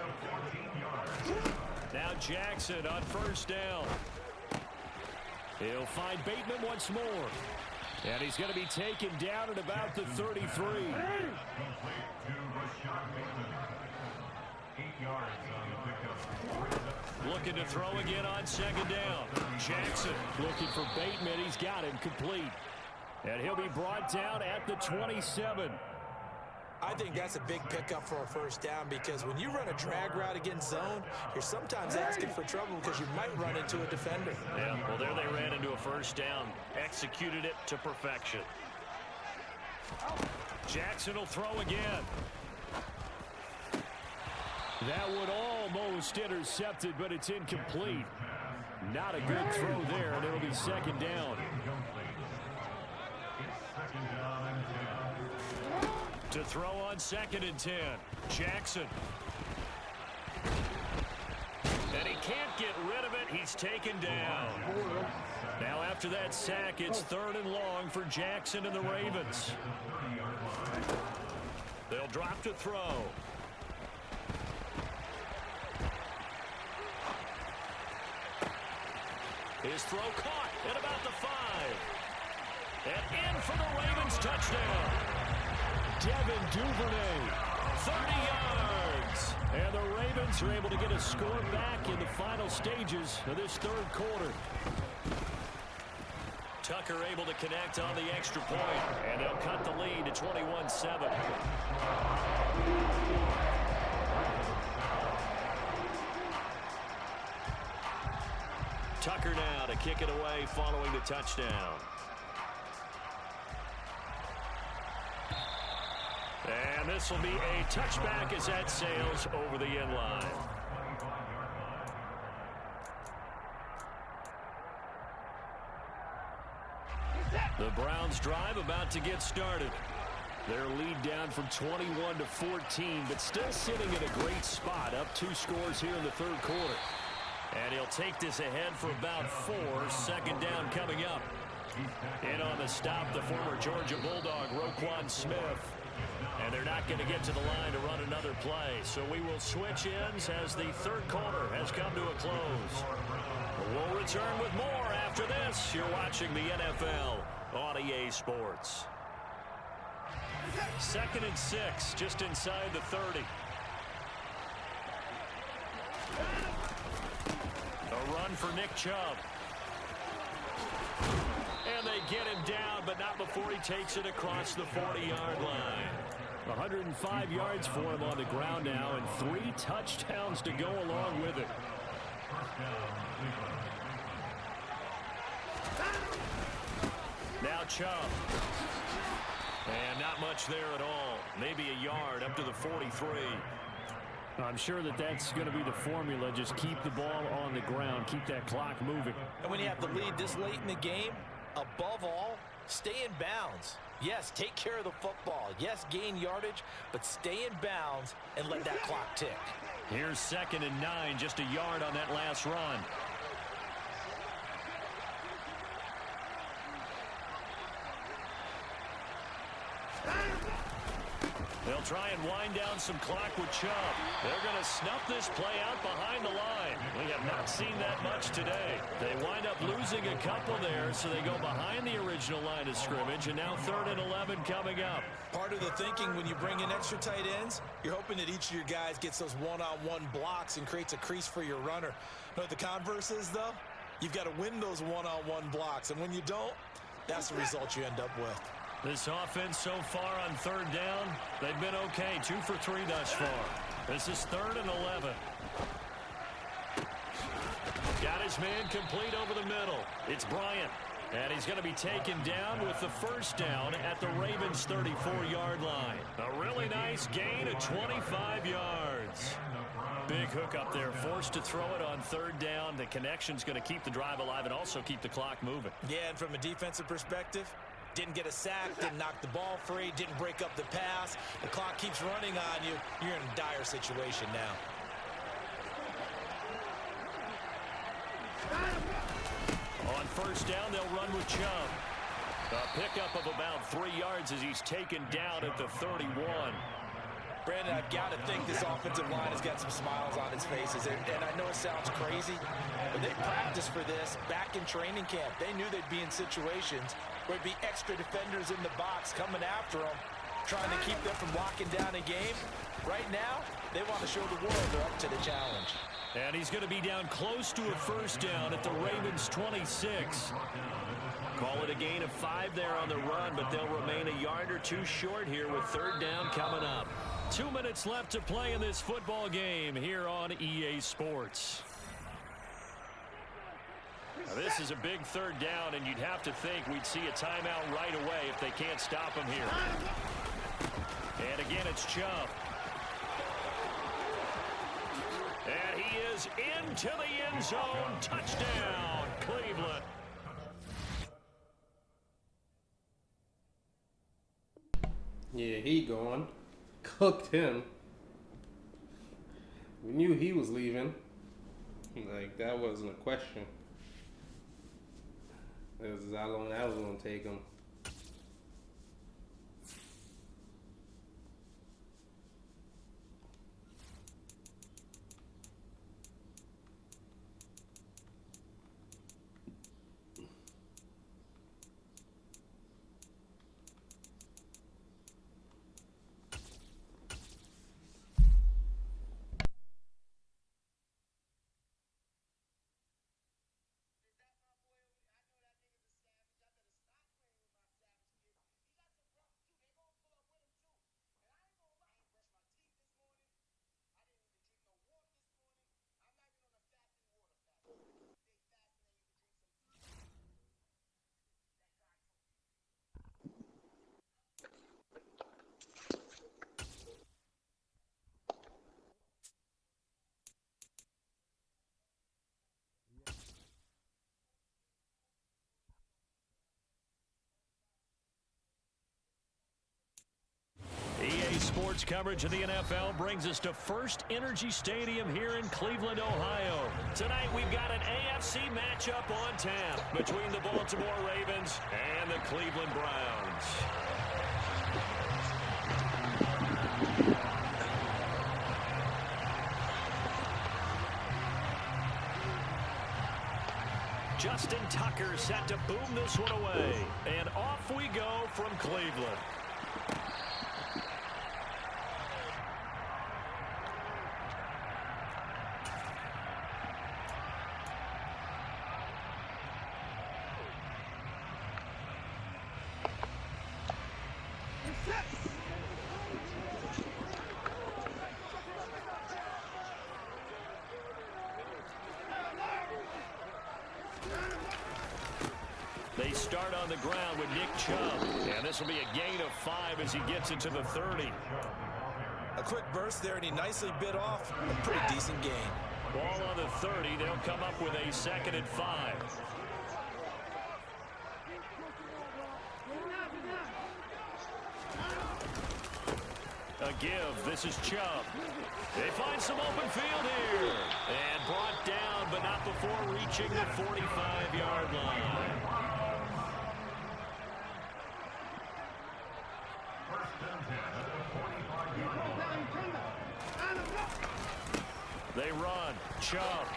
of 14 yards. Now Jackson on 1st down. He'll find Bateman once more. And he's going to be taken down at about the 33. Complete to Rashad Bateman. 8 yards on the pickup. Looking to throw again on 2nd down. Jackson looking for Bateman. He's got him complete. And he'll be brought down at the 27. I think that's a big pickup for a 1st down because when you run a drag route against zone, you're sometimes asking for trouble because you might run into a defender. Yeah, well, there they ran into a 1st down. Executed it to perfection. Jackson will throw again. That would almost intercepted, but it's incomplete. Not a good throw there, and it'll be 2nd down. To throw on 2nd and 10, Jackson. And he can't get rid of it. He's taken down. Now after that sack, it's 3rd and long for Jackson and the Ravens. They'll drop to throw. His throw caught at about the 5. And in for the Ravens touchdown. Devin Duvernay, 30 yards. And the Ravens are able to get a score back in the final stages of this 3rd quarter. Tucker able to connect on the extra point, and they'll cut the lead to 21-7. Tucker now to kick it away following the touchdown. And this will be a touchback as that sails over the end line. The Browns drive about to get started. Their lead down from 21 to 14, but still sitting in a great spot, up 2 scores here in the 3rd quarter. And he'll take this ahead for about 4. 2nd down coming up. In on the stop, the former Georgia Bulldog, Roquan Smith. And they're not going to get to the line to run another play. So we will switch ends as the 3rd quarter has come to a close. We'll return with more after this. You're watching the NFL on EA Sports. 2nd and 6, just inside the 30. A run for Nick Chubb. And they get him down, but not before he takes it across the 40-yard line. 105 yards for him on the ground now, and 3 touchdowns to go along with it. Now Chubb. And not much there at all. Maybe a yard up to the 43. I'm sure that that's going to be the formula. Just keep the ball on the ground. Keep that clock moving. And when you have the lead this late in the game, above all, stay in bounds. Yes, take care of the football. Yes, gain yardage, but stay in bounds and let that clock tick. Here's 2nd and 9, just a yard on that last run. They'll try and wind down some clock with Chubb. They're going to snuff this play out behind the line. We have not seen that much today. They wind up losing a couple there, so they go behind the original line of scrimmage, and now 3rd and 11 coming up. Part of the thinking when you bring in extra tight ends, you're hoping that each of your guys gets those one-on-one blocks and creates a crease for your runner. Know what the converse is, though? You've got to win those one-on-one blocks, and when you don't, that's the result you end up with. This offense so far on 3rd down, they've been okay. 2 for 3 thus far. This is 3rd and 11. Got his man complete over the middle. It's Bryant. And he's going to be taken down with the first down at the Ravens' 34-yard line. A really nice gain of 25 yards. Big hook up there, forced to throw it on 3rd down. The connection's going to keep the drive alive and also keep the clock moving. Yeah, and from a defensive perspective, didn't get a sack, didn't knock the ball free, didn't break up the pass. The clock keeps running on you. You're in a dire situation now. On 1st down, they'll run with Chubb. A pickup of about 3 yards as he's taken down at the 31. Brandon, I've got to think this offensive line has got some smiles on its faces. And I know it sounds crazy, but they practiced for this back in training camp. They knew they'd be in situations where there'd be extra defenders in the box coming after them, trying to keep them from locking down a game. Right now, they want to show the world they're up to the challenge. And he's going to be down close to a 1st down at the Ravens' 26. Call it a gain of 5 there on the run, but they'll remain a yard or 2 short here with 3rd down coming up. 2 minutes left to play in this football game here on EA Sports. Now this is a big 3rd down, and you'd have to think we'd see a timeout right away if they can't stop him here. And again, it's Chubb. And he is into the end zone. Touchdown, Cleveland. Yeah, he gone. Cooked him. We knew he was leaving. Like, that wasn't a question. That was how long that was going to take him. EA Sports coverage of the NFL brings us to First Energy Stadium here in Cleveland, Ohio. Tonight we've got an AFC matchup on tap between the Baltimore Ravens and the Cleveland Browns. Justin Tucker set to boom this one away. And off we go from Cleveland. They start on the ground with Nick Chubb, and this will be a gain of 5 as he gets into the 30. A quick burst there, and he nicely bit off a pretty decent gain. Ball on the 30. They'll come up with a 2nd and 5. A give. This is Chubb. They find some open field here. And brought down, but not before reaching the 45-yard line. They run. Chubb.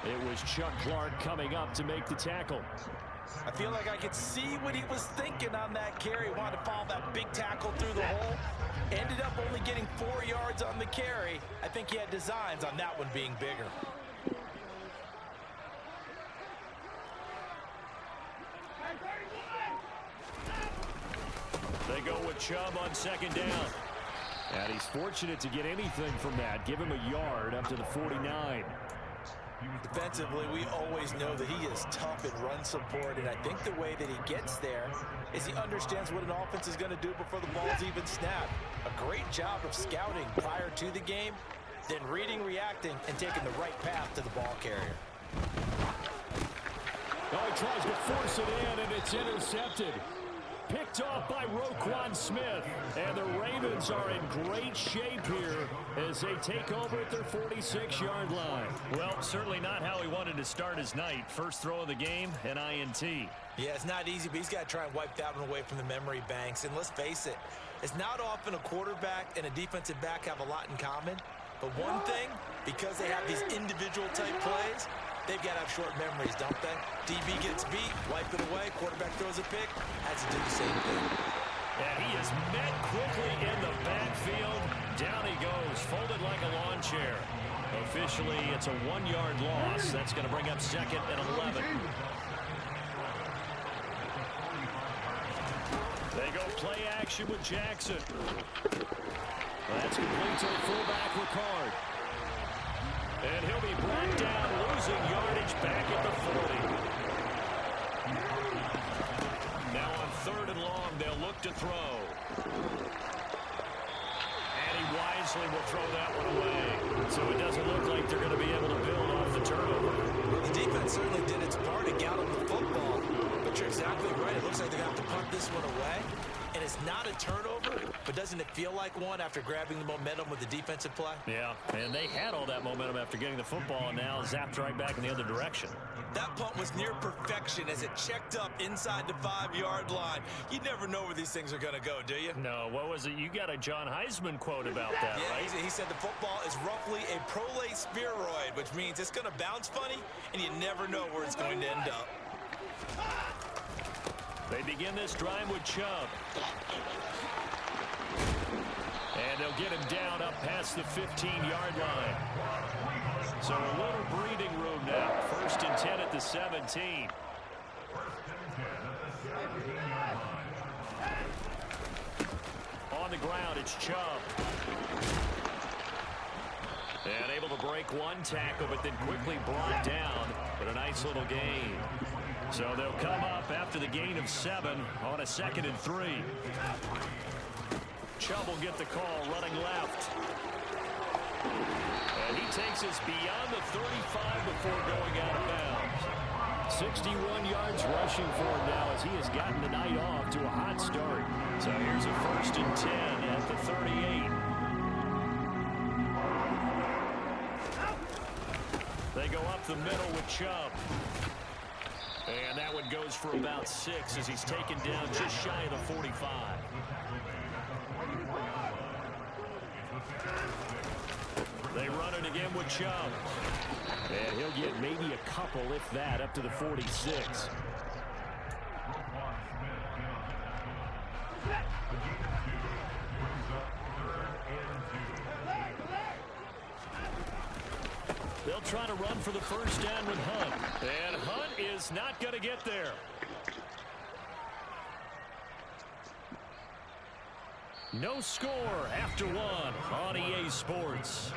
It was Chuck Clark coming up to make the tackle. I feel like I could see what he was thinking on that carry. He wanted to follow that big tackle through the hole. Ended up only getting 4 yards on the carry. I think he had designs on that one being bigger. They go with Chubb on second down. And he's fortunate to get anything from that. Give him a yard up to the 49. Defensively, we always know that he is tough in run support, and I think the way that he gets there is he understands what an offense is going to do before the ball's even snapped. A great job of scouting prior to the game, then reading, reacting, and taking the right path to the ball carrier. Oh, he tries to force it in, and it's intercepted. Picked off by Roquan Smith. And the Ravens are in great shape here as they take over at their 46-yard line. Well, certainly not how he wanted to start his night. First throw of the game, an INT. Yeah, it's not easy, but he's got to try and wipe that one away from the memory banks. And let's face it, it's not often a quarterback and a defensive back have a lot in common. But one thing, because they have these individual type plays, they've got to have short memories, don't they? DB gets beat, wipe it away, quarterback throws a pick, has to do the same thing. And he is met quickly in the backfield. Down he goes, folded like a lawn chair. Officially, it's a 1-yard loss. That's going to bring up second and 11. They go play action with Jackson. That's complete to the fullback, Ricard. And he'll be brought down, losing yardage back at the 40. Now on third and long, they'll look to throw. And he wisely will throw that one away. So it doesn't look like they're going to be able to build off the turnover. Well, the defense certainly did its part to gallop the football. But you're exactly right. It looks like they're going to have to punt this one away. And it's not a turnover, but doesn't it feel like one after grabbing the momentum with the defensive play? Yeah, and they had all that momentum after getting the football, and now zapped right back in the other direction. That punt was near perfection as it checked up inside the 5-yard line. You never know where these things are going to go, do you? No, what was it? You got a John Heisman quote about that, yeah, right? He said the football is roughly a prolate spheroid, which means it's going to bounce funny, and you never know where it's going to end up. They begin this drive with Chubb. And they'll get him down up past the 15-yard line. So a little breathing room now. First and 10 at the 17. On the ground, it's Chubb. And able to break one tackle, but then quickly brought down. But a nice little gain. So they'll come up after the gain of 7 on a 2nd and 3. Chubb will get the call running left. And he takes us beyond the 35 before going out of bounds. 61 yards rushing for him now as he has gotten the night off to a hot start. So here's a 1st and 10 at the 38. They go up the middle with Chubb. And that one goes for about 6 as he's taken down just shy of the 45. They run it again with Chubb. And he'll get maybe a couple, if that, up to the 46. They'll try to run for the first down with Hunt. And Hunt is not going to get there. No score after 1 on EA Sports.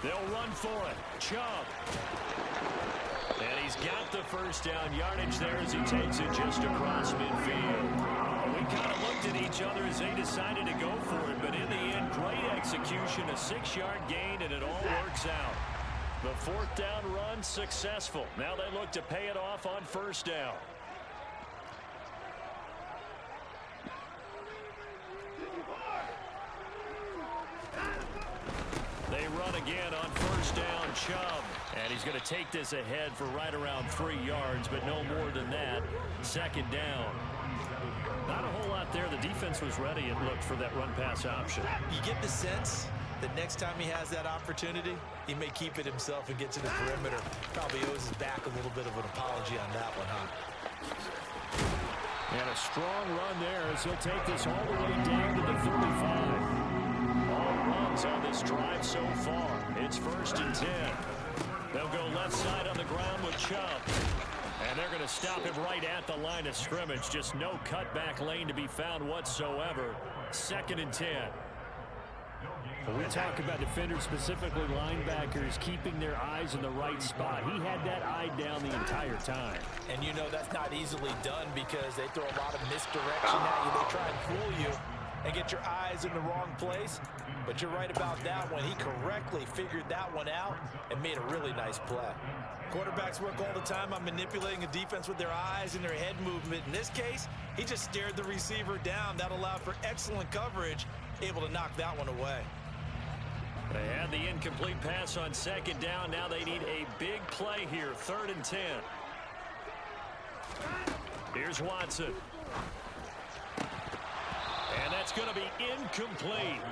They'll run for it. Chubb. And he's got the first down yardage there as he takes it just across midfield. as they decided to go for it, but in the end, great execution, a 6-yard gain, and it all works out. The fourth down run successful. Now they look to pay it off on first down. They run again on first down, Chubb. And he's going to take this ahead for right around 3 yards, but no more than that. Second down. Not a whole lot there. The defense was ready, it looked, for that run-pass option. You get the sense that next time he has that opportunity, he may keep it himself and get to the perimeter. Probably owes his back a little bit of an apology on that one, huh? And a strong run there as he'll take this all the way down to the 35. All runs on this drive so far. It's 1st and 10. They'll go left side on the ground with Chubb. And they're going to stop him right at the line of scrimmage. Just no cutback lane to be found whatsoever. 2nd and 10. When we talk about defenders, specifically linebackers, keeping their eyes in the right spot. He had that eye down the entire time. And you know that's not easily done because they throw a lot of misdirection at you. They try and fool you and get your eyes in the wrong place. But you're right about that one. He correctly figured that one out and made a really nice play. Quarterbacks work all the time on manipulating a defense with their eyes and their head movement. In this case, he just stared the receiver down. That allowed for excellent coverage, able to knock that one away. They had the incomplete pass on 2nd down. Now they need a big play here. 3rd and 10. Here's Watson. And that's going to be incomplete.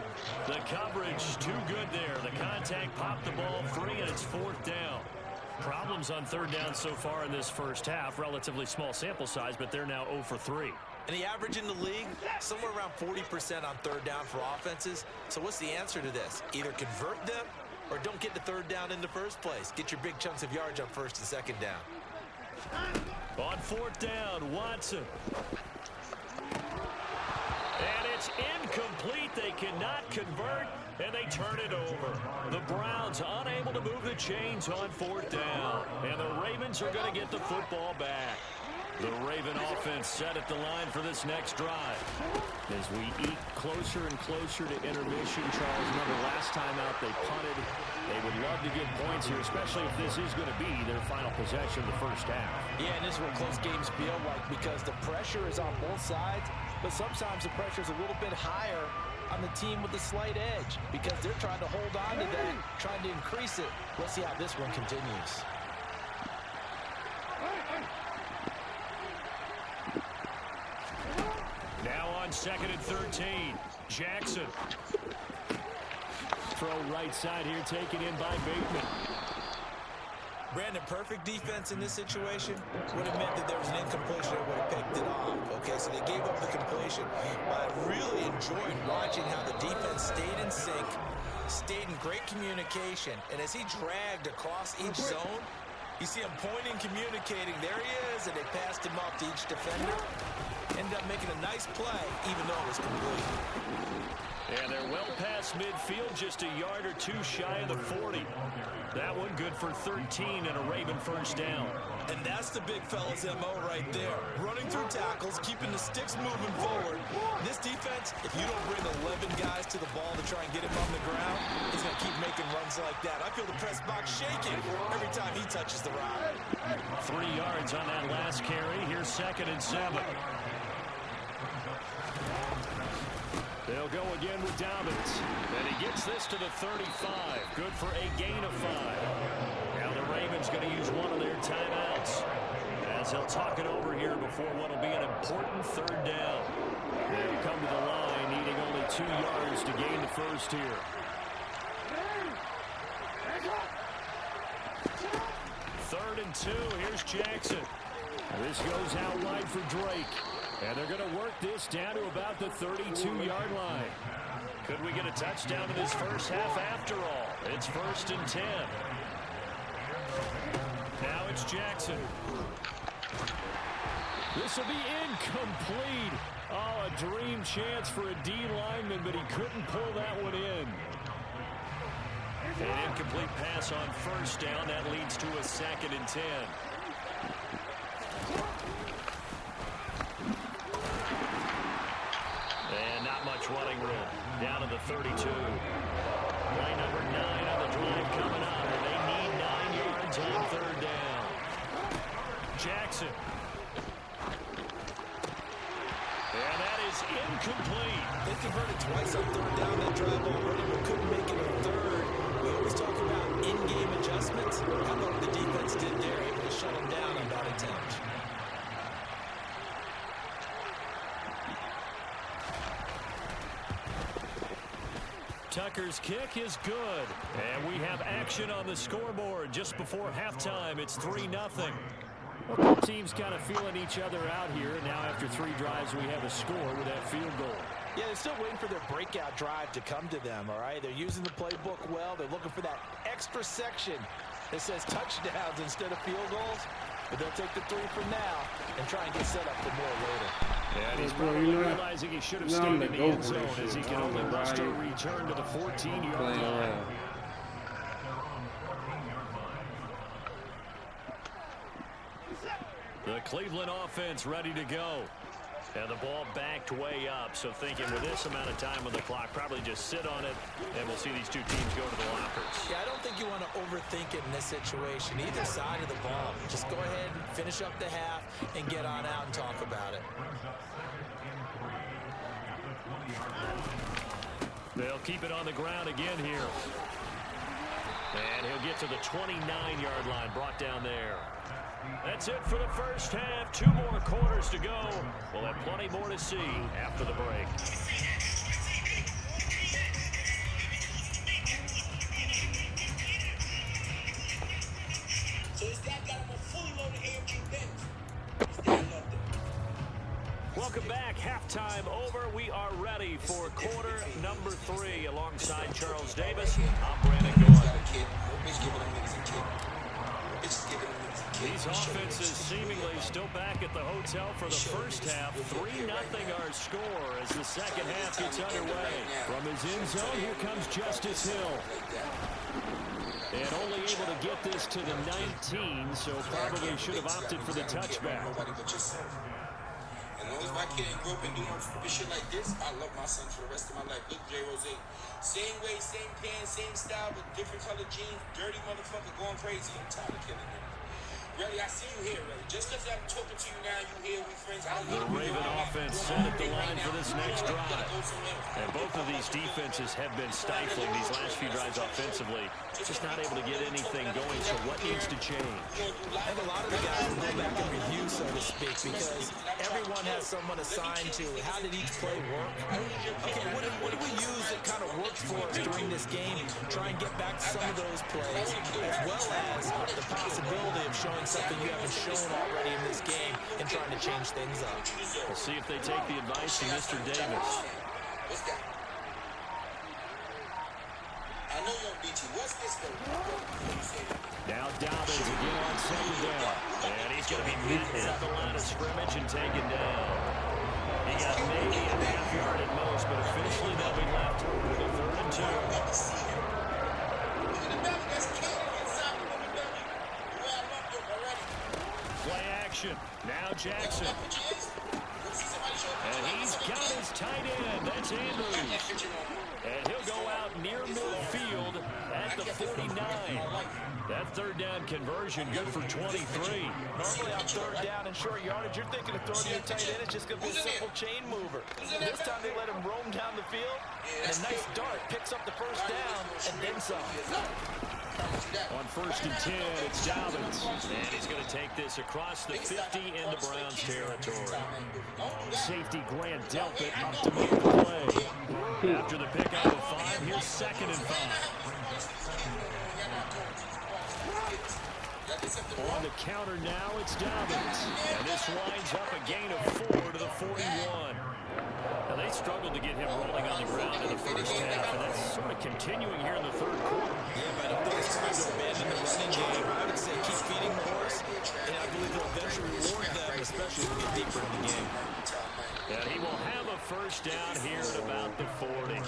The coverage too good there. The contact popped the ball free, and it's 4th down. Problems on 3rd down so far in this first half. Relatively small sample size, but they're now 0 for 3. And the average in the league, somewhere around 40% on 3rd down for offenses. So what's the answer to this? Either convert them or don't get the 3rd down in the first place. Get your big chunks of yards on 1st and 2nd down. On 4th down, Watson. And it's incomplete. They cannot convert, and they turn it over. The Browns unable to move the chains on 4th down. And the Ravens are going to get the football back. The Raven offense set at the line for this next drive. As we eat closer and closer to intermission, Charles, remember last time out they punted. They would love to get points here, especially if this is going to be their final possession of the first half. Yeah, and this is what close games feel like because the pressure is on both sides, but sometimes the pressure is a little bit higher on the team with the slight edge because they're trying to hold on to that, trying to increase it. Let's see how this one continues. Now on 2nd and 13, Jackson. Throw right side here, taken in by Bateman. Brandon, perfect defense in this situation would have meant that there was an incompletion that would have picked it off. Okay, so they gave up the completion. But I really enjoyed watching how the defense stayed in sync, stayed in great communication, and as he dragged across each zone, you see him pointing, communicating. There he is, and they passed him off to each defender. Ended up making a nice play, even though it was complete. And they're well past midfield, just a yard or two shy of the 40. That one good for 13 and a Raven first down. And that's the big fella's MO right there. Running through tackles, keeping the sticks moving forward. This defense, if you don't bring 11 guys to the ball to try and get him on the ground, he's going to keep making runs like that. I feel the press box shaking every time he touches the rock. 3 yards on that last carry. Here's 2nd and 7. They'll go again with Dobbins. And he gets this to the 35. Good for a gain of 5. Now the Ravens going to use one of their timeouts as they'll talk it over here before what will be an important 3rd down. They'll come to the line needing only 2 yards to gain the first here. Third and 2. Here's Jackson. This goes out wide for Drake. And they're going to work this down to about the 32-yard line. Could we get a touchdown in this first half after all? It's 1st and 10. Now it's Jackson. This will be incomplete. Oh, a dream chance for a D lineman, but he couldn't pull that one in. An incomplete pass on first down. That leads to a 2nd and 10. And not running room. Down to the 32. Play number 9 on the drive coming up, and they need 9 yards on third down. Jackson. And that is incomplete. They converted twice on third down that drive already, but couldn't make it a third. We always talk about in-game adjustments. How about what the defense did there, able to shut them down on that attempt. Tucker's kick is good. And we have action on the scoreboard just before halftime. It's 3-0. Well, both teams kind of feeling each other out here. Now after 3 drives, we have a score with that field goal. Yeah, they're still waiting for their breakout drive to come to them, all right? They're using the playbook well. They're looking for that extra section that says touchdowns instead of field goals. But they'll take the 3 from now and try and get set up for more later. And he's probably realizing he should have stayed in the end zone as he can only muster a return to the 14-yard line. The Cleveland offense ready to go. And the ball backed way up, so thinking with this amount of time on the clock, probably just sit on it, and we'll see these two teams go to the lockers. Yeah, I don't think you want to overthink it in this situation, either side of the ball. Just go ahead and finish up the half and get on out and talk about it. They'll keep it on the ground again here. And he'll get to the 29-yard line, brought down there. That's it for the first half. 2 more quarters to go. We'll have plenty more to see after the break. So his dad got him a fully loaded AMG Benz. His dad loved it. Welcome back. Halftime over. We are ready for quarter number 3 alongside Charles Davis. I'm Brandon Gordon. These offenses seemingly still back at the hotel for the first half. 3-0 our score as the second half gets underway. From his end zone, here comes Justice Hill. And only able to get this to the 19, so probably should have opted for the touchback. As long as my kid ain't grow up and do no stupid shit like this, I love my son for the rest of my life. Look, J. Rose. Same way, same pants, same style, but different color jeans. Dirty motherfucker going crazy. I'm tired of killing him. Really, I see you here, really. Just because I'm talking to you now, you here, we friends. The Raven offense set at the line for this next drive. And both of these defenses have been stifling these last few drives offensively. Just not able to get anything going, so what needs to change? I think a lot of the guys will go back and review, so to speak, because everyone has someone assigned to how did each play work. Okay, what did we use that kind of worked for us during this game? Try and get back to some of those plays, as well as the possibility of showing something you haven't shown already in this game and trying to change things up. We'll see if they take the advice from Mr. Davis. What's that? I know you don't beat you. What's this though? Now Dobbins again on second down. And he's going to be met at the line of scrimmage and taken down. He got maybe a half yard at most, but officially they'll be left with a 3rd and 2. Play action. Now Jackson. And he's got his tight end. That's Andrews. And he'll go out near midfield at the 49. That 3rd down conversion good for 23. Normally on 3rd down and short yardage, you're thinking of throwing your tight end. It's just going to be a simple chain mover. This time they let him roam down the field. And a nice dart picks up the 1st down and then some. On 1st and 10, it's Dobbins. And he's going to take this across the 50 into Browns territory. Safety Grant Delpit up to make the play. After the pickup of 5, here's 2nd and 5. On the counter now, it's Dobbins. And this winds up a gain of 4 to the 41. Now, they struggled to get him rolling on the ground in the first half, and that's sort of continuing here in the 3rd quarter. Yeah, but I don't think it's time to abandon the running game. I would say keep feeding the horse, and I believe they'll eventually reward them, especially as we get deeper in the game. And he will have a first down here at about the 40.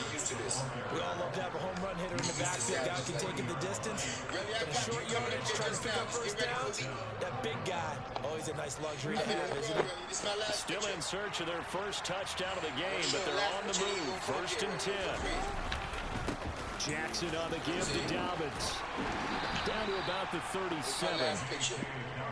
We all love to have a home run hitter in the backfield. Guy can take it the distance. But a short yardage, trying to pick up first downs. That big guy, always a nice luxury to have, isn't it? Still in search of their first touchdown of the game, but they're on the move. First and 10. Jackson on the give to Dobbins. Down to about the 37.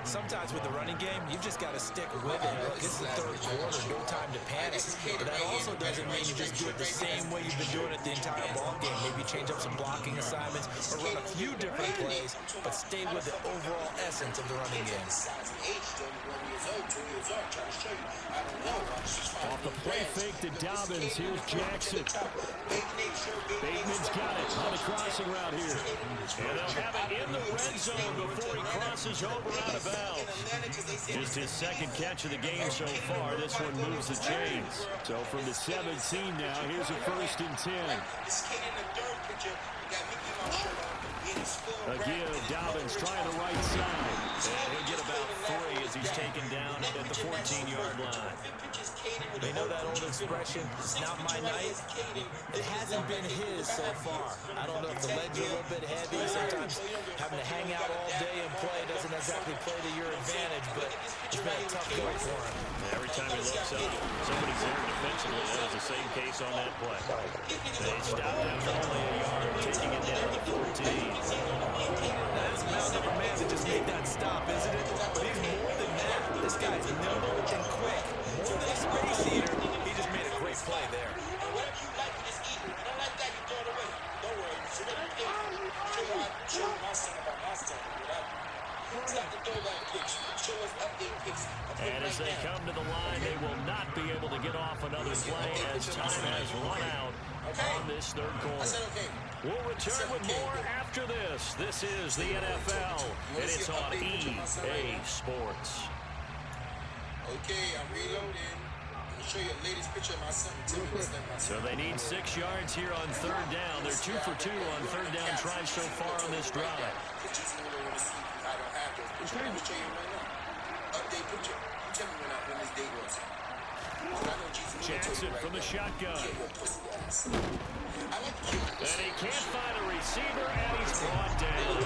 Sometimes with the running game, you've just got to stick with it. Look, this is the third quarter, no time to panic. But that also doesn't mean you just do it the same way you've been doing it the entire ball game. Maybe change up some blocking assignments or run a few different plays, but stay with the overall essence of the running game. Off the play fake to Dobbins. Here's Jackson. Bateman's got it on the crossing route here. And they'll have it in the red zone before he crosses over out of bounds. Just his second catch of the game so far. This one moves the chains. So from the 17 now, here's a first and 10. Again, Dobbins trying the right side. And he'll get about 3 as he's taken down at the 14-yard line. They know that old expression, it's not my night. It hasn't been his so far. I don't know if the legs are a little bit heavy. Sometimes having to hang out all day and play doesn't exactly play to your advantage, but it's been a tough go for him. Every time he looks up, somebody's there defensively. That was the same case on that play. They stopped him for only a yard, taking it down to 14. Now that's a mountain of a man that just made that stop, isn't it? But he's more than that. This guy's nimble and quick. More than a space eater, he just made a great play there. Whatever you like, you just eat it. You don't like that, you throw it away. Don't worry. So let me show you my son about my son. It's not the throwback picks. Show us update picks. And as they come to the line, they will not be able to get off another play as time has run out on this third quarter. We'll return with more after this. This is the NFL, and it's on EA Sports. Okay, I'm reloading. I'm going to show you the latest picture of my son. So they need 6 yards here on third down. They're 2 for 2 on third down tries so far on this drive. I don't have those pictures. I'm going to show you right now. Update picture. You tell me when this date was. Jackson from the shotgun. And he can't find a receiver, and he's brought down.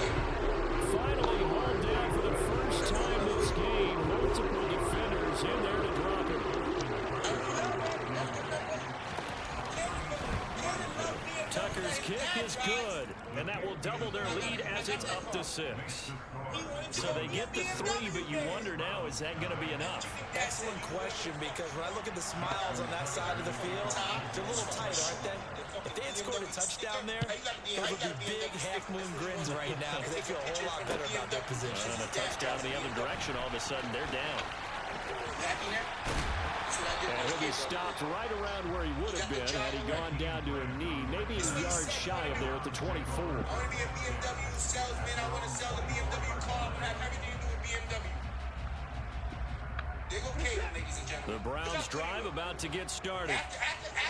Finally hauled down for the first time this game. Multiple defenders in there to drop him. Tucker's kick is good, and that will double their lead as it's up to 6. So they get the 3, but you wonder now, is that going to be enough? Excellent question, because when I look at the smiles on that side of the field, they're a little tight, aren't they? If they had scored a touchdown there, those would be big half-moon grins right now, because they feel a whole lot better about their position. And a touchdown in the other direction, all of a sudden they're down. And he'll be stopped right around where he would have been had he gone down to a knee, maybe a yard shy of there at the 24. I want to be a BMW salesman. I want to sell a BMW car. I have everything to do with BMW. They go Caden, ladies and gentlemen. The Browns drive about to get started.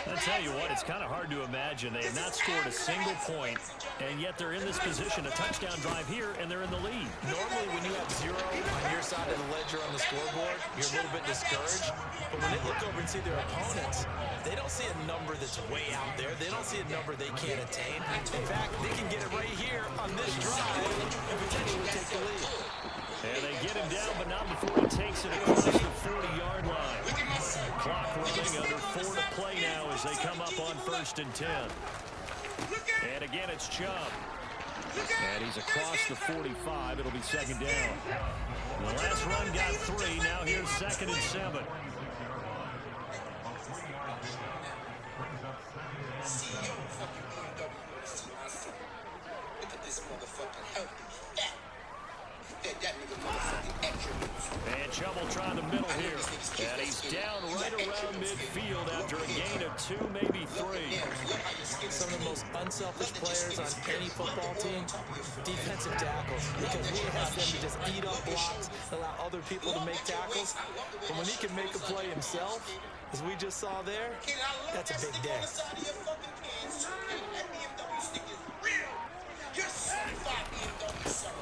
I'll tell you what, it's kind of hard to imagine. They have not scored a single point, and yet they're in this position, a touchdown drive here, and they're in the lead. Normally, when you have 0 on your side of the ledger on the scoreboard, you're a little bit discouraged. But when they look over and see their opponents, they don't see a number that's way out there. They don't see a number they can't attain. In fact, they can get it right here on this drive and potentially take the lead. And they get him down, but not before he takes it across the 40-yard line. Clock running, under 4 to play now as they come up on first and 10. And again, it's Chubb. And he's across the 45. It'll be second down. The last run got 3. Now here's second and 7. CEO fucking BMW. Look at this motherfucking healthy fat. That nigga motherfucking extra. And Chubb will try the middle here. And he's down right around midfield after a gain of 2, maybe 3. Some of the most unselfish players on any football team, defensive tackles, because we have them to just eat up blocks, allow other people to make tackles. But when he can make a play himself, as we just saw there, that's a big day.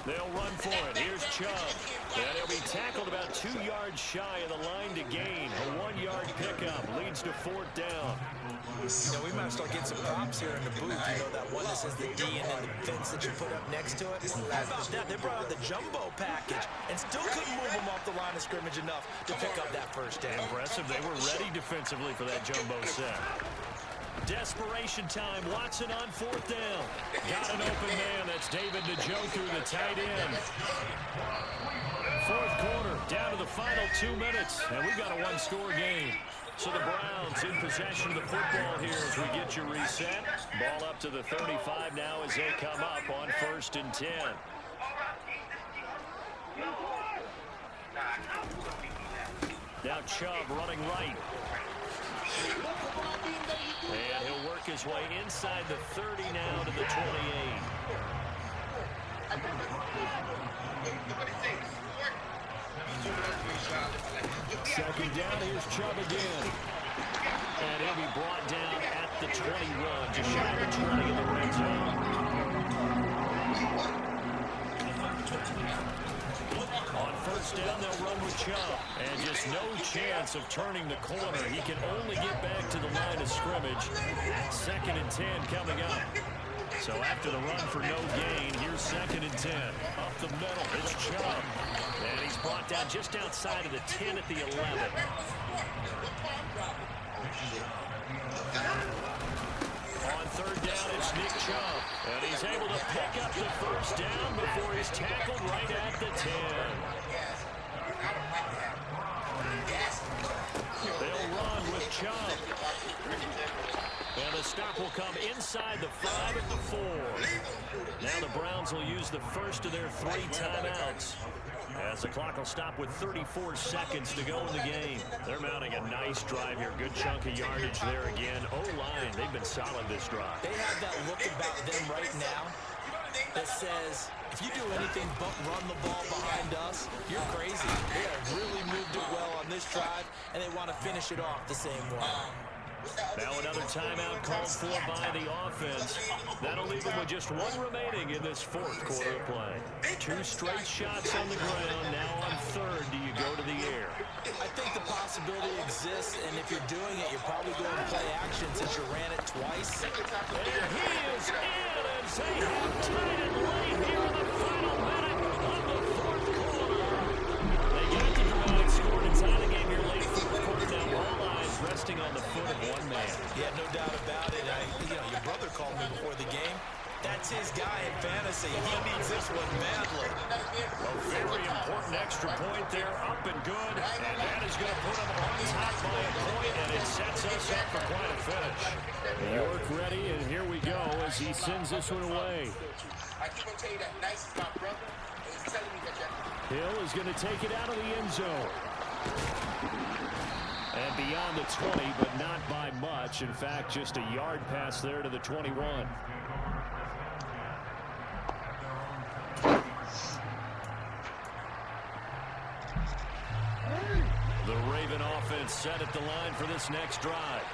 They'll run for it. Here's Chubb. And he'll be tackled about 2 yards shy of the line to gain. A 1-yard pickup leads to 4th down. You know, we might start getting some props here in the booth. You know, that one that says the D and then the fence that you put up next to it. How about that? They brought out the jumbo package and still couldn't move them off the line of scrimmage enough to pick up that first down. Impressive. They were ready defensively for that jumbo set. Desperation time. Watson on 4th down. Got an open man. That's David Njoku, the tight end. 4th quarter, down to the final 2 minutes, and we've got a 1-score game. So the Browns in possession of the football here as we get you reset. Ball up to the 35 now as they come up on 1st and 10. Now Chubb running right. And he'll work his way inside the 30 now to the 28. Second down, here's Chubb again. And he'll be brought down at the 21, just shy of the 20 in the red zone. On 1st down, they'll run with Chubb. And just no chance of turning the corner. He can only get back to the line of scrimmage. 2nd and 10 coming up. So after the run for no gain, here's 2nd and 10. Up the middle, it's Chubb. And he's brought down just outside of the 10 at the 11. On 3rd down, it's Nick Chubb. And he's able to pick up the 1st down before he's tackled right at the 10. They'll run with Chubb. And the stop will come inside the 5 at the 4. Now the Browns will use the first of their 3 timeouts, as the clock will stop with 34 seconds to go in the game. They're mounting a nice drive here. Good chunk of yardage there again. O-line, they've been solid this drive. They have that look about them right now that says, if you do anything but run the ball behind us, you're crazy. They have really moved it well on this drive, and they want to finish it off the same way. Now another timeout called for by the offense. That'll leave them with just 1 remaining in this 4th quarter of play. 2 straight shots on the ground. Now on 3rd, do you go to the air? I think the possibility exists, and if you're doing it, you're probably going to play action since you ran it twice. And he is in as they have tied it late here in the final minute of the 4th quarter. They got the dramatic score to tie the game here late 4th quarter. Now all eyes resting on the foot of one man. Yeah, no doubt about it. Your brother called me before the game. That's his guy in fantasy. He needs this one badly. A very important extra point there, up and good. And that is going to put him on top by a point, and it sets us up for quite a finish. York ready, and here we go as he sends this one away. I keep on telling you that nice is my brother, and he's telling me that Hill is going to take it out of the end zone. And beyond the 20, but not by much. In fact, just a yard pass there to the 21. The Raven offense set at the line for this next drive.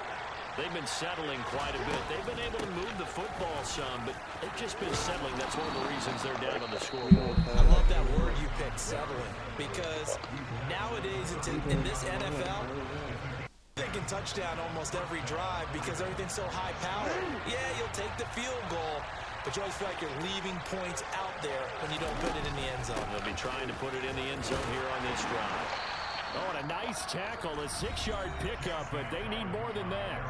They've been settling quite a bit. They've been able to move the football some, but they've just been settling. That's one of the reasons they're down on the scoreboard. I love that word you picked, settling, because nowadays in this NFL, they can touchdown almost every drive because everything's so high-powered. Yeah, you'll take the field goal, but you always feel like you're leaving points out there when you don't put it in the end zone. They'll be trying to put it in the end zone here on this drive. Oh, and a nice tackle, a 6-yard pickup, but they need more than that.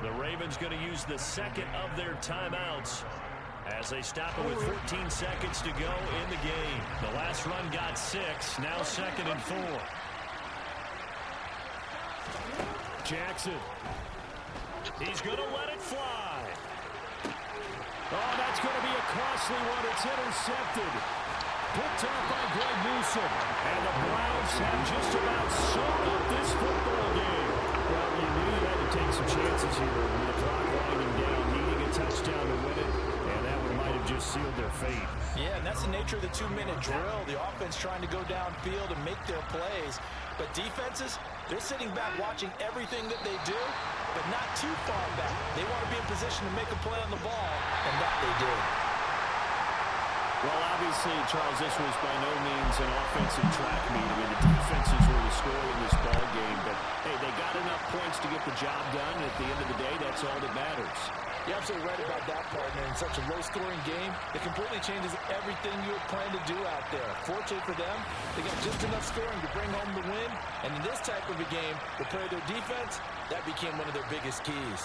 The Ravens going to use the second of their timeouts as they stop it with 14 seconds to go in the game. The last run got 6, now 2nd and 4. Jackson. He's going to let it fly. Oh, that's going to be a costly one. It's intercepted. Picked up by Greg Newsom. And the Browns have just about sewn up this football game. Well, you knew you had to take some chances here with the clock winding down, needing a touchdown to win it. And that one might have just sealed their fate. Yeah, and that's the nature of the 2-minute drill. The offense trying to go downfield and make their plays. But defenses, they're sitting back watching everything that they do, but not too far back. They want to be in position to make a play on the ball, and that they did. Well, obviously, Charles, this was by no means an offensive track meet. I mean, the defenses were the story in this ball game, but hey, they got enough points to get the job done, and at the end of the day, that's all that matters. You're absolutely right about that, partner. In such a low-scoring game, it completely changes everything you had planned to do out there. Fortunately for them, they got just enough scoring to bring home the win, and in this type of a game, to play their defense, that became one of their biggest keys.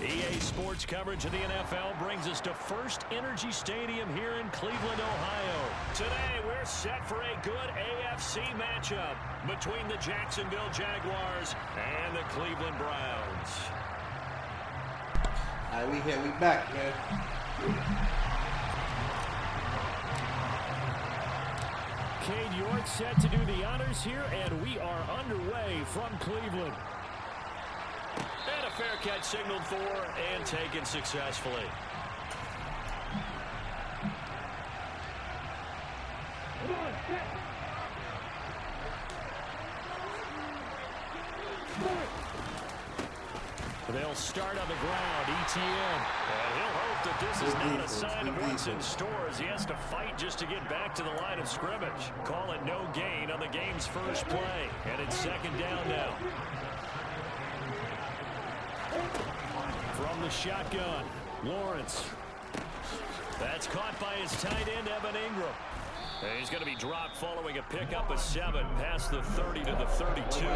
EA Sports coverage of the NFL brings us to First Energy Stadium here in Cleveland, Ohio. Today, we're set for a good AFC matchup between the Jacksonville Jaguars and the Cleveland Browns. All right, we here. We back, man. Cade York set to do the honors here, and we are underway from Cleveland. And a fair catch signaled for and taken successfully. They'll start on the ground, ETN. And he'll hope that this is not a sign of what's in store as he has to fight just to get back to the line of scrimmage. Call it no gain on the game's first play. And it's second down now. From the shotgun, Lawrence. That's caught by his tight end, Evan Ingram. And he's going to be dropped following a pickup of 7 past the 30 to the 32.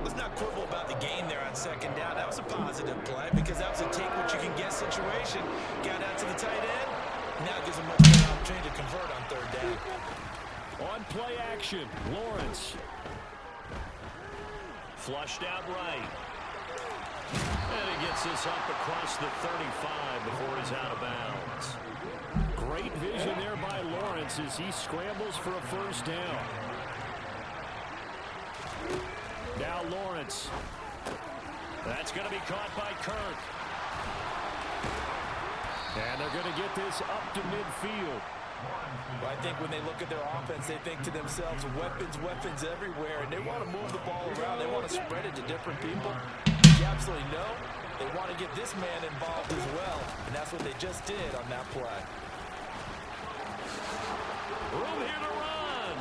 Let's not quibble about the gain there on second down. That was a positive play because that was a take-what-you-can-get situation. Got out to the tight end. Now it gives him much better opportunity to convert on third down. On play action, Lawrence. Flushed out right. And he gets this up across the 35 before he's out of bounds. Great vision there by Lawrence as he scrambles for a first down. Now Lawrence. That's going to be caught by Kirk. And they're going to get this up to midfield. Well, I think when they look at their offense, they think to themselves, weapons everywhere, and they want to move the ball around. They want to spread it to different people. You absolutely know they want to get this man involved as well, and that's what they just did on that play. Room here to run.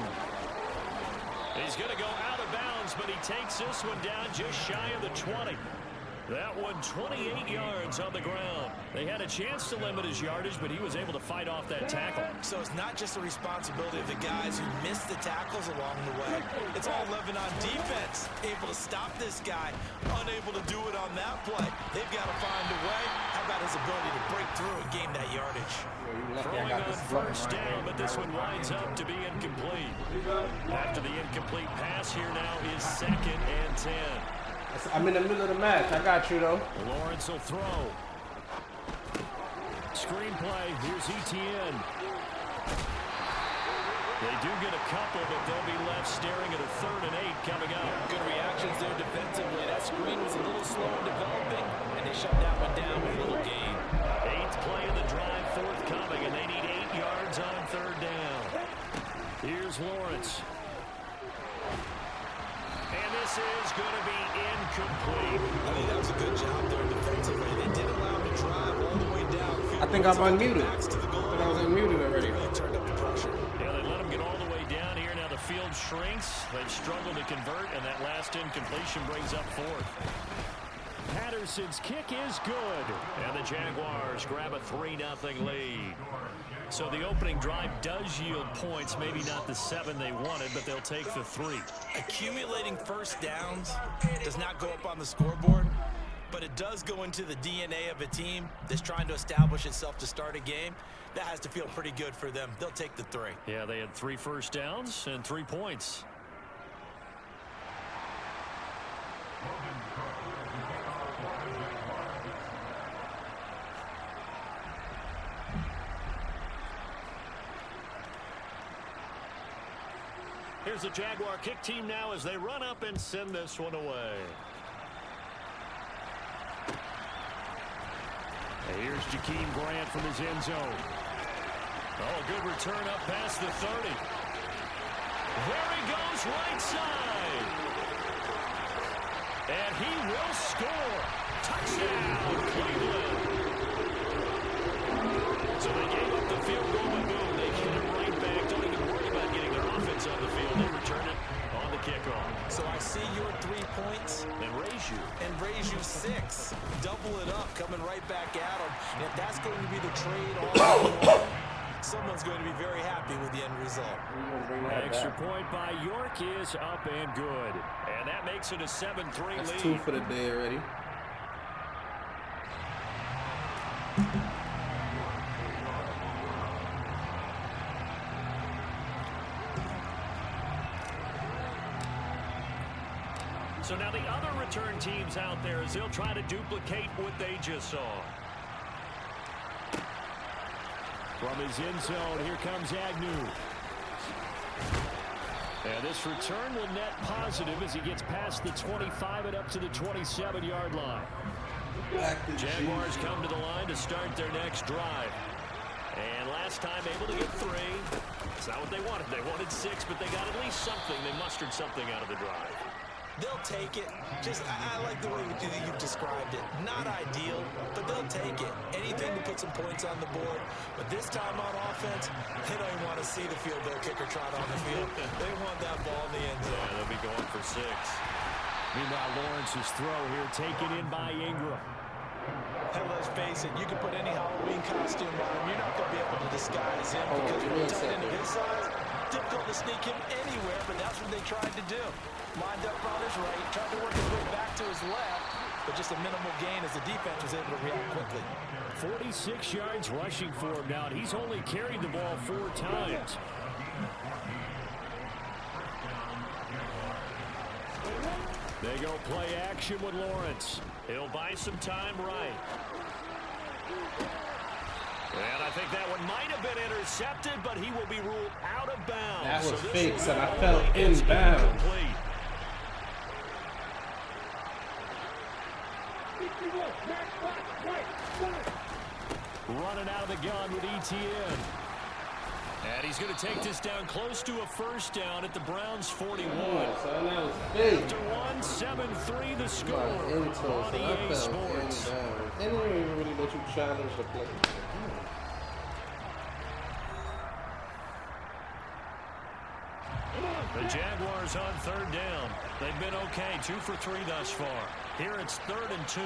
He's going to go out of bounds, but he takes this one down just shy of the 20. That one 28 yards on the ground. They had a chance to limit his yardage, but he was able to fight off that tackle. So it's not just the responsibility of the guys who missed the tackles along the way. It's all living on defense. If able to stop this guy. Unable to do it on that play. They've got to find a way. How about his ability to break through and gain that yardage? Throwing on first down, but this one winds up to be incomplete. After the incomplete pass, here now is 2nd and 10. I'm in the middle of the match. I got you, though. Lawrence will throw. Screenplay. Here's Etienne. They do get a couple, but they'll be left staring at a 3rd and 8 coming up. Good reactions there defensively. That screen was a little slow in developing, and they shut that one down with a little gain. 8th play of the drive forthcoming, and they need 8 yards on 3rd down. Here's Lawrence. And this is going to be incomplete. I think that was a good job there defensively. They did allow him to drive all the way down. I think I'm unmuted. I think I was unmuted already. Really turned up the pressure. Yeah, they let him get all the way down here. Now the field shrinks. They've struggled to convert, and that last incompletion brings up 4th. Patterson's kick is good. And the Jaguars grab a 3-0 lead. So the opening drive does yield points, maybe not the 7 they wanted, but they'll take the 3. Accumulating first downs does not go up on the scoreboard, but it does go into the DNA of a team that's trying to establish itself to start a game. That has to feel pretty good for them. They'll take the 3. Yeah, they had 3 first downs and 3 points. Here's the Jaguar kick team now as they run up and send this one away. And here's Jakeem Grant from his end zone. Oh, good return up past the 30. There he goes right side. And he will score. Touchdown, Cleveland. So they gave up the field goal and boom, they get it right back. Don't even worry about getting their offense on the field. They return it on the kickoff. So I see your 3 points. And raise you 6. Double it up, coming right back at them. And if that's going to be the trade all along, someone's going to be very happy with the end result. Extra point by York is up and good. And that makes it a 7-3 lead. That's 2 for the day already. So now the other return teams out there as they'll try to duplicate what they just saw. From his end zone, here comes Agnew. And this return will net positive as he gets past the 25 and up to the 27-yard line. Jaguars come to the line to start their next drive. And last time able to get 3. It's not what they wanted. They wanted 6, but they got at least something. They mustered something out of the drive. They'll take it. I like the way you've described it. Not ideal, but they'll take it. Anything to put some points on the board. But this time on offense, they don't even want to see the field goal kicker trot on the field. They want that ball in the end zone. Yeah, they'll be going for 6. Meanwhile, Lawrence's throw here taken in by Ingram. And let's face it, you can put any Halloween costume on him. You're not going to be able to disguise him because from a tight end of his size, difficult to sneak him anywhere, but that's what they tried to do. Lined up on his right, tried to work his way back to his left, but just a minimal gain as the defense was able to react quickly. 46 yards rushing for him now, and he's only carried the ball 4 times. They go play action with Lawrence. He'll buy some time right. And I think that one might have been intercepted, but he will be ruled out of bounds. That was fake, and I fell inbounds. Running out of the gun with Etienne. And he's going to take this down close to a first down at the Browns' 41. After 1-7-3 the score on EA Sports. They don't even really let you challenge the play. The Jaguars on 3rd down. They've been okay, 2 for 3 thus far. Here it's 3rd and 2.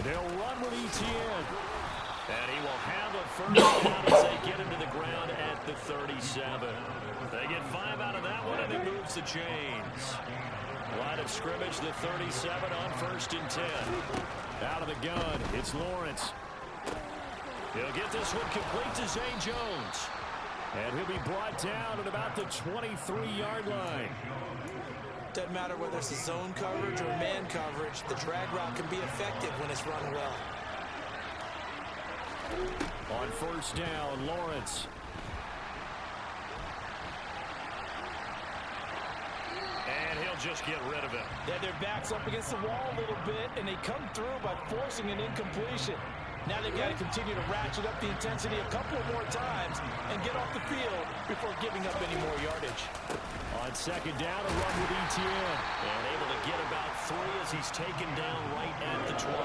They'll run with Etienne. first down as they get into the ground at the 37. They get 5 out of that one, and it moves the chains. Line of scrimmage, the 37 on 1st and 10. Out of the gun, it's Lawrence. He'll get this one complete to Zay Jones. And he'll be brought down at about the 23-yard line. Doesn't matter whether it's a zone coverage or man coverage, the drag route can be effective when it's run well. On 1st down, Lawrence. And he'll just get rid of it. Yeah, their back's up against the wall a little bit, and they come through by forcing an incompletion. Now they've got to continue to ratchet up the intensity a couple of more times and get off the field before giving up any more yardage. On 2nd down, a run with Etienne. And able to get about 3 as he's taken down right at the 20.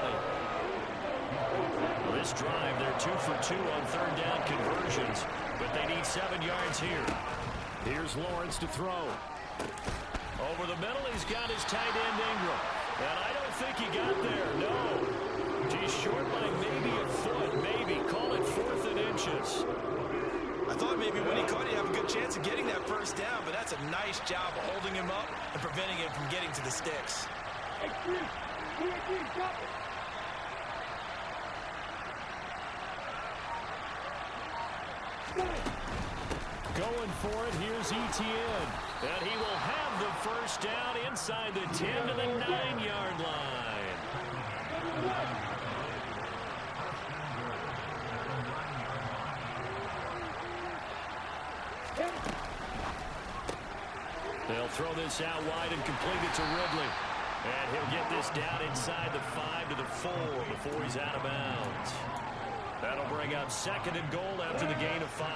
Well, this drive, they're 2 for 2 on 3rd down conversions, but they need 7 yards here. Here's Lawrence to throw. Over the middle, he's got his tight end Ingram. And I don't think he got there, no. He's short by maybe a foot, maybe. Call it 4th and inches. I thought maybe when he caught it, he'd have a good chance of getting that first down, but that's a nice job of holding him up and preventing him from getting to the sticks. Going for it, here's Etienne. And he will have the first down inside the 10 to the 9-yard line. They'll throw this out wide and complete it to Ridley. And he'll get this down inside the 5 to the 4 before he's out of bounds. That'll bring up 2nd and goal after the gain of 5.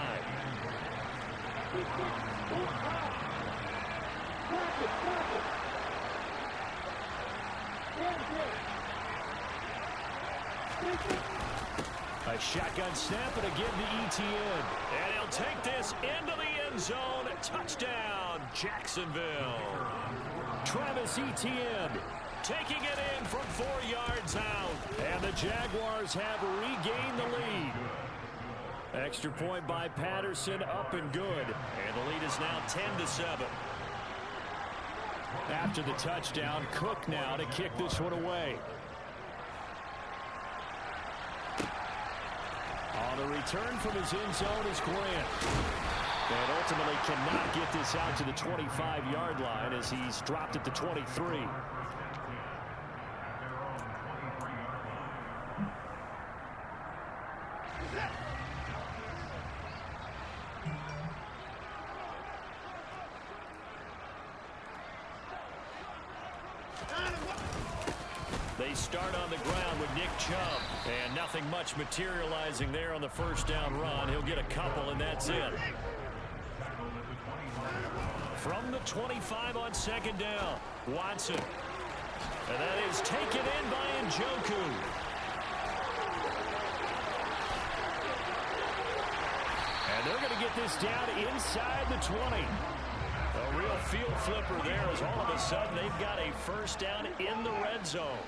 A shotgun snap and again to Etienne. And he'll take this into the end zone. Touchdown, Jacksonville. Travis Etienne taking it in from 4 yards out. And the Jaguars have regained the lead. Extra point by Patterson, up and good. And the lead is now 10-7. After the touchdown, Cook now to kick this one away. On the return from his end zone is Grant. And ultimately cannot get this out to the 25-yard line as he's dropped at the 23. They start on the ground with Nick Chubb. And nothing much materializing there on the first down run. He'll get a couple, and that's it. From the 25 on 2nd down, Watson. And that is taken in by Njoku. And they're going to get this down inside the 20. A real field flipper there as all of a sudden they've got a first down in the red zone.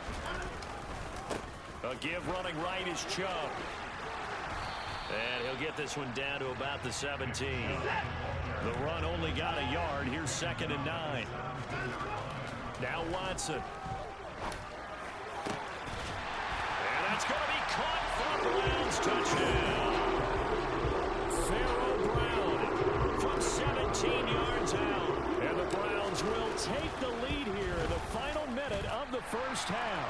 A give running right is Chubb. And he'll get this one down to about the 17. The run only got a yard. Here's 2nd and 9. Now Watson. And that's going to be caught for a Browns touchdown. Pharaoh Brown from 17 yards out. And the Browns will take the lead here in the final minute of the first half.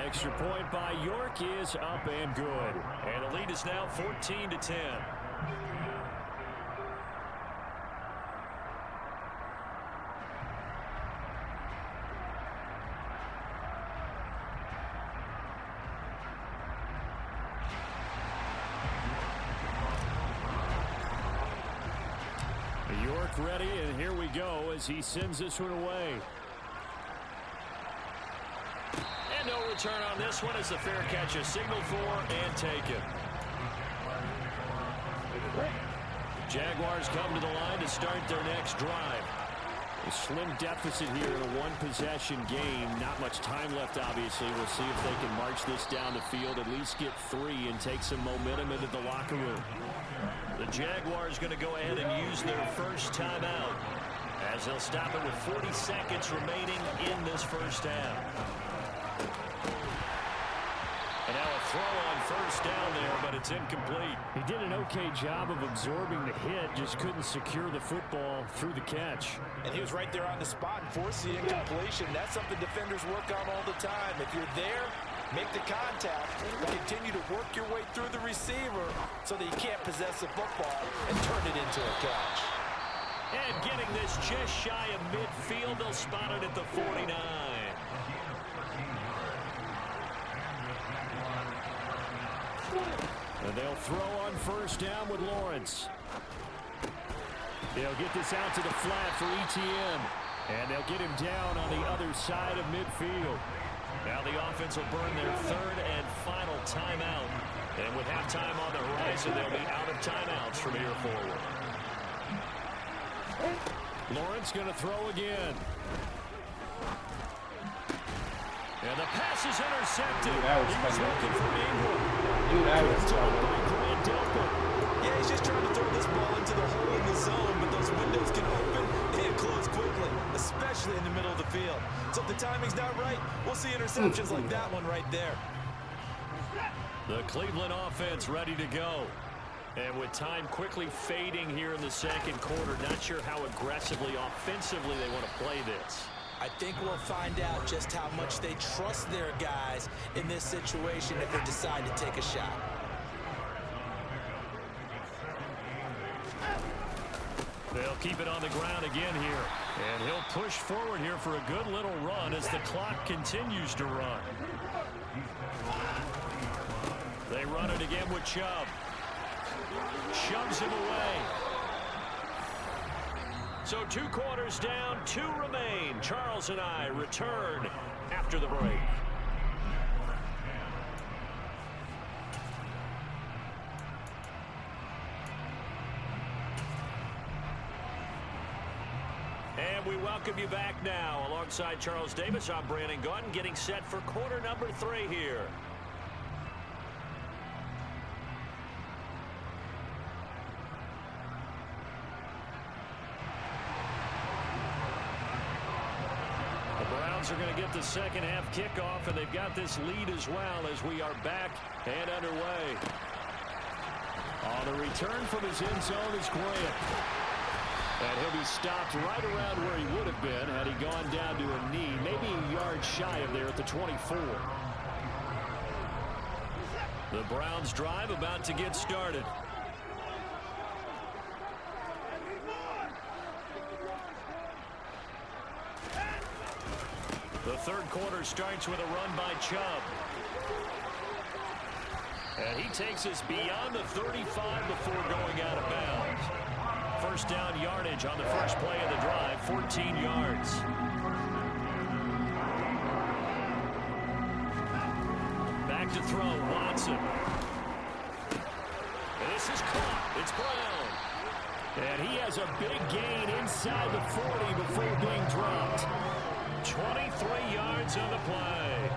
Extra point by York is up and good. And the lead is now 14-10. York ready, and here we go as he sends this one away. And no return on this one as the fair catch is signaled for and taken. Jaguars come to the line to start their next drive. A slim deficit here in a one-possession game. Not much time left, obviously. We'll see if they can march this down the field, at least get 3 and take some momentum into the locker room. The Jaguars going to go ahead and use their first timeout, as they'll stop it with 40 seconds remaining in this first half. And now a throw on first down there, but it's incomplete. He did an okay job of absorbing the hit, just couldn't secure the football through the catch. And he was right there on the spot and forced the incompletion. That's something defenders work on all the time. If you're there, make the contact, but continue to work your way through the receiver so that you can't possess the football and turn it into a catch. And getting this just shy of midfield, they'll spot it at the 49. And they'll throw on first down with Lawrence. They'll get this out to the flat for ETN. And they'll get him down on the other side of midfield. Now the offense will burn their third and final timeout. And with halftime on the horizon, they'll be out of timeouts from here forward. Lawrence going to throw again. And the pass is intercepted. Dude, that was He was looking for Ingram. Dude, that was Yeah, he's just trying to throw this ball into the hole in the zone, but those windows can open and close quickly, especially in the middle of the field. So if the timing's not right, we'll see interceptions like that one right there. The Cleveland offense ready to go. And with time quickly fading here in the second quarter, not sure how aggressively, offensively they want to play this. I think we'll find out just how much they trust their guys in this situation if they decide to take a shot. They'll keep it on the ground again here. And he'll push forward here for a good little run as the clock continues to run. They run it again with Chubb. Shoves him away. So 2 quarters down, 2 remain. Charles and I return after the break. And we welcome you back now. Alongside Charles Davis, I'm Brandon Gaudin, getting set for quarter number 3 here. Are going to get the second half kickoff, and they've got this lead as well as we are back and underway. On the return from his end zone is Grant. And he'll be stopped right around where he would have been had he gone down to a knee, maybe a yard shy of there at the 24. The Browns drive about to get started. The third quarter starts with a run by Chubb. And he takes us beyond the 35 before going out of bounds. First down yardage on the first play of the drive, 14 yards. Back to throw, Watson. And this is caught. It's Brown. And he has a big gain inside the 40 before being dropped. 23 yards on the play.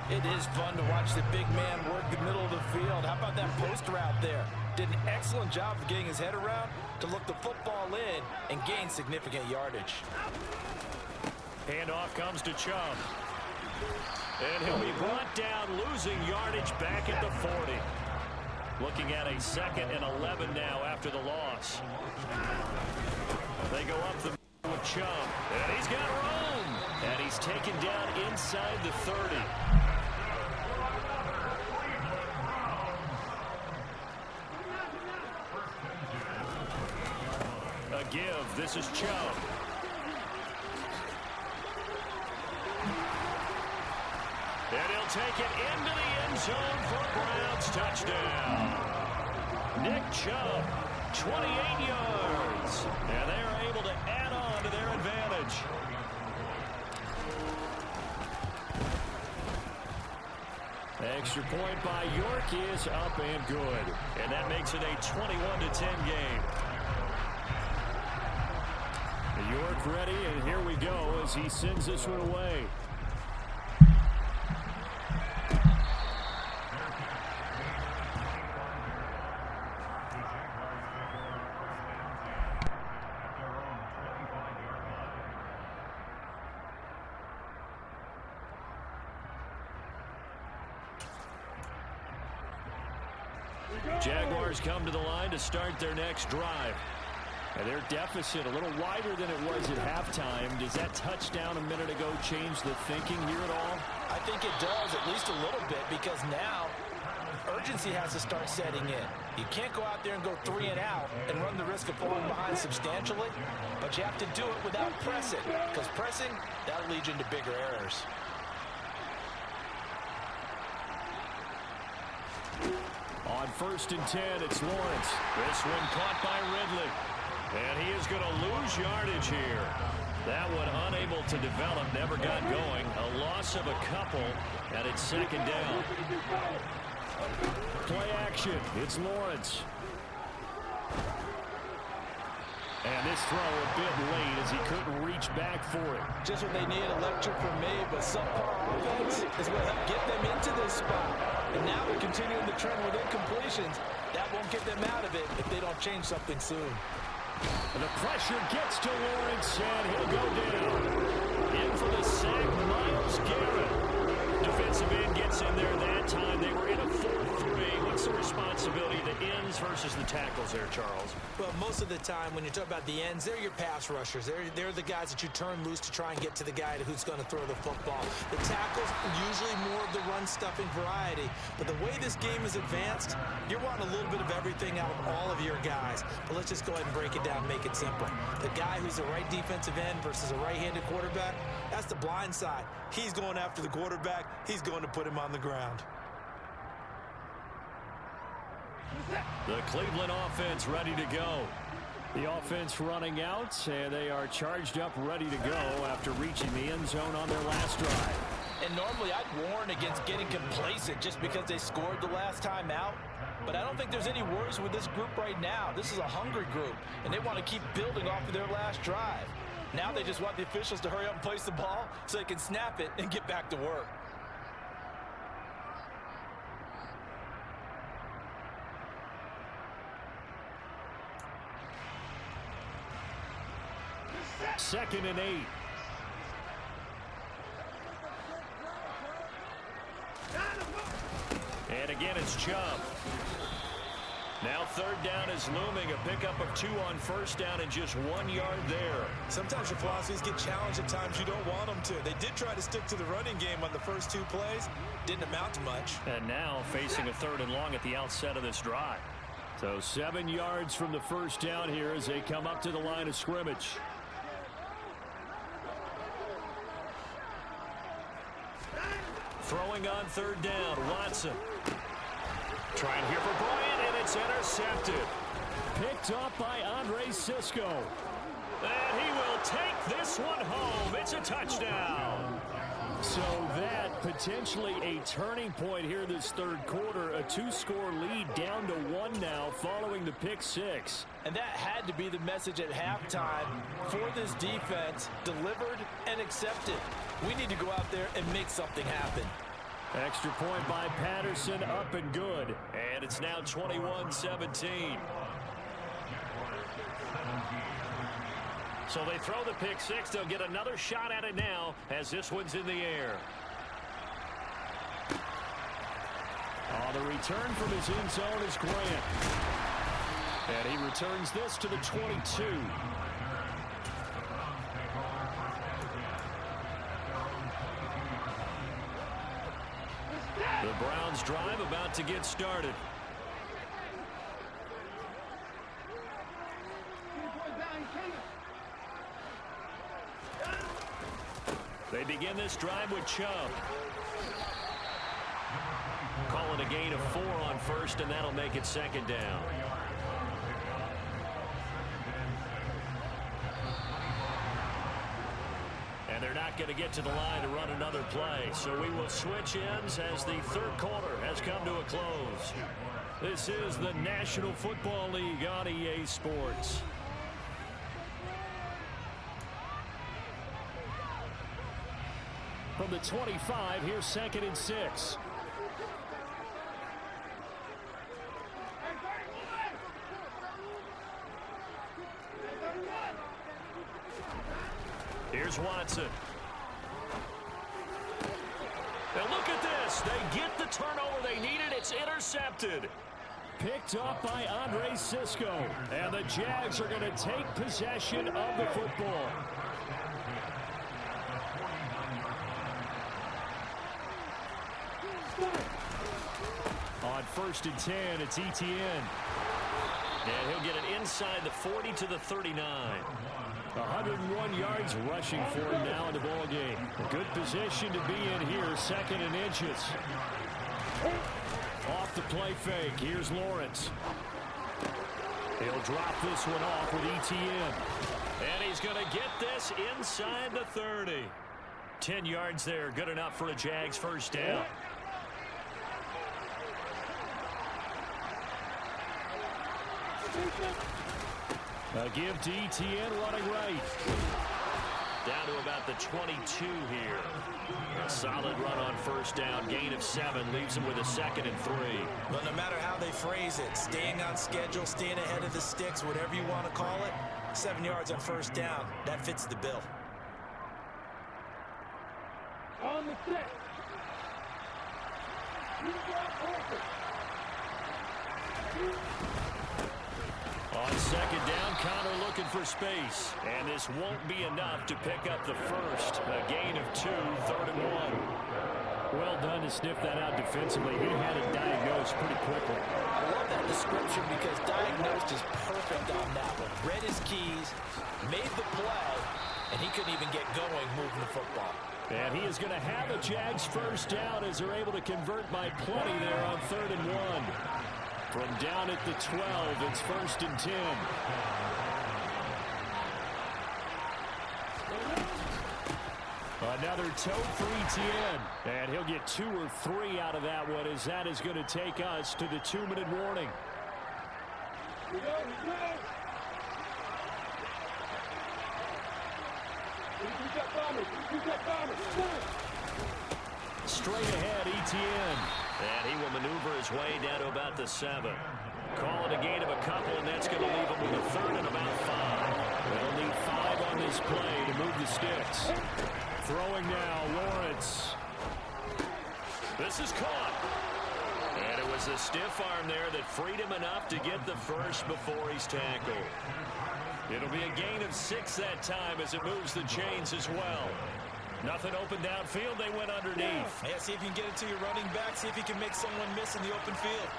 It is fun to watch the big man work the middle of the field. How about that post route there? Did an excellent job of getting his head around to look the football in and gain significant yardage. Handoff comes to Chubb. And he'll be brought down, losing yardage back at the 40. Looking at a 2nd and 11 now after the loss. They go up the with Chubb. And he's got room. And he's taken down inside the 30. A give. This is Chubb. And he'll take it into the end zone for a Browns touchdown. Nick Chubb, 28 yards. And they are able to add on to their advantage. Extra point by York is up and good. And that makes it a 21-10 game. York ready, and here we go as he sends this one away. Jaguars come to the line to start their next drive. And their deficit a little wider than it was at halftime. Does that touchdown a minute ago change the thinking here at all? I think it does, at least a little bit, because now urgency has to start setting in. You can't go out there and go 3 and out and run the risk of falling behind substantially, but you have to do it without pressing, because pressing, that'll lead you into bigger errors. On 1st and 10, it's Lawrence. This one caught by Ridley. And he is going to lose yardage here. That one unable to develop, never got going. A loss of a couple, and it's 2nd down. Play action. It's Lawrence. And this throw a bit late as he couldn't reach back for it. Just what they need, electric from me, but subpar offense is what helped get them into this spot. And now they're continuing the trend with incompletions. That won't get them out of it if they don't change something soon. And the pressure gets to Lawrence, and he'll go down. In for the sack, Myles Garrett. Defensive end gets in there that time. They were in a 4-3. What's the responsibility of the ends versus the tackles there, Charles? Well, most of the time when you talk about the ends, they're your pass rushers. They're the guys that you turn loose to try and get to the guy who's going to throw the football. The tackles are usually more of the run-stuffing variety. But the way this game is advanced, you're wanting a little bit of everything out of all of your guys. But let's just go ahead and break it down, make it simple. The guy who's the right defensive end versus a right-handed quarterback, that's the blind side. He's going after the quarterback. He's going to put him on the ground. The Cleveland offense ready to go. The offense running out, and they are charged up, ready to go after reaching the end zone on their last drive. And normally I'd warn against getting complacent just because they scored the last time out. But I don't think there's any worries with this group right now. This is a hungry group, and they want to keep building off of their last drive. Now they just want the officials to hurry up and place the ball so they can snap it and get back to work. Second and 8. And again, it's Chubb. Now 3rd down is looming. A pickup of 2 on 1st down and just 1 yard there. Sometimes your philosophies get challenged at times you don't want them to. They did try to stick to the running game on the first 2 plays. Didn't amount to much. And now facing a 3rd and long at the outset of this drive. So 7 yards from the 1st down here as they come up to the line of scrimmage. Throwing on 3rd down, Watson. Trying here for Bryant, and it's intercepted. Picked up by Andre Sisco. And he will take this one home. It's a touchdown. So that potentially a turning point here this 3rd quarter. A 2-score lead down to 1 now following the pick 6. And that had to be the message at halftime for this defense. Delivered and accepted. We need to go out there and make something happen. Extra point by Patterson, up and good. And it's now 21-17. So they throw the pick 6. They'll get another shot at it now as this one's in the air. The return from his end zone is Grant. And he returns this to the 22. The Browns drive about to get started. They begin this drive with Chubb. Call it a gain of 4 on 1st, and that'll make it 2nd down. And they're not going to get to the line to run another play. So we will switch ends as the 3rd quarter has come to a close. This is the National Football League on EA Sports. From the 25, here's 2nd and 6. Here's Watson. Now look at this. They get the turnover they needed. It's intercepted. Picked up by Andre Sisco. And the Jags are going to take possession of the football. On 1st and 10, it's Etienne. And he'll get it inside the 40 to the 39. 101 yards rushing for him now in the ball game. A good position to be in here, 2nd and inches. Off the play fake, here's Lawrence. He'll drop this one off with Etienne. And he's going to get this inside the 30. 10 yards there, good enough for a Jags first down. A give to Etienne running right. Down to about the 22 here. A solid run on first down. Gain of 7 leaves him with a 2nd and 3. But no matter how they phrase it, staying on schedule, staying ahead of the sticks, whatever you want to call it, 7 yards on first down, that fits the bill. On the 6. On 2nd down, Connor looking for space. And this won't be enough to pick up the first. A gain of 2, 3rd and 1. Well done to sniff that out defensively. He had it diagnosed pretty quickly. I love that description because diagnosed is perfect on that one. Read his keys, made the play, and he couldn't even get going moving the football. And he is going to have a Jags first down as they're able to convert by plenty there on 3rd and 1. From down at the 12, it's 1st and 10. Another tote for Etienne. And he'll get 2 or 3 out of that one as that is going to take us to the 2-minute warning. Straight ahead, Etienne. And he will maneuver his way down to about the 7. Call it a gain of a couple, and that's going to leave him with a 3rd and about 5. They'll need 5 on this play to move the sticks. Throwing now, Lawrence. This is caught. And it was the stiff arm there that freed him enough to get the first before he's tackled. It'll be a gain of 6 that time as it moves the chains as well. Nothing open downfield, they went underneath. Yeah, see if you can get it to your running back. See if you can make someone miss in the open field.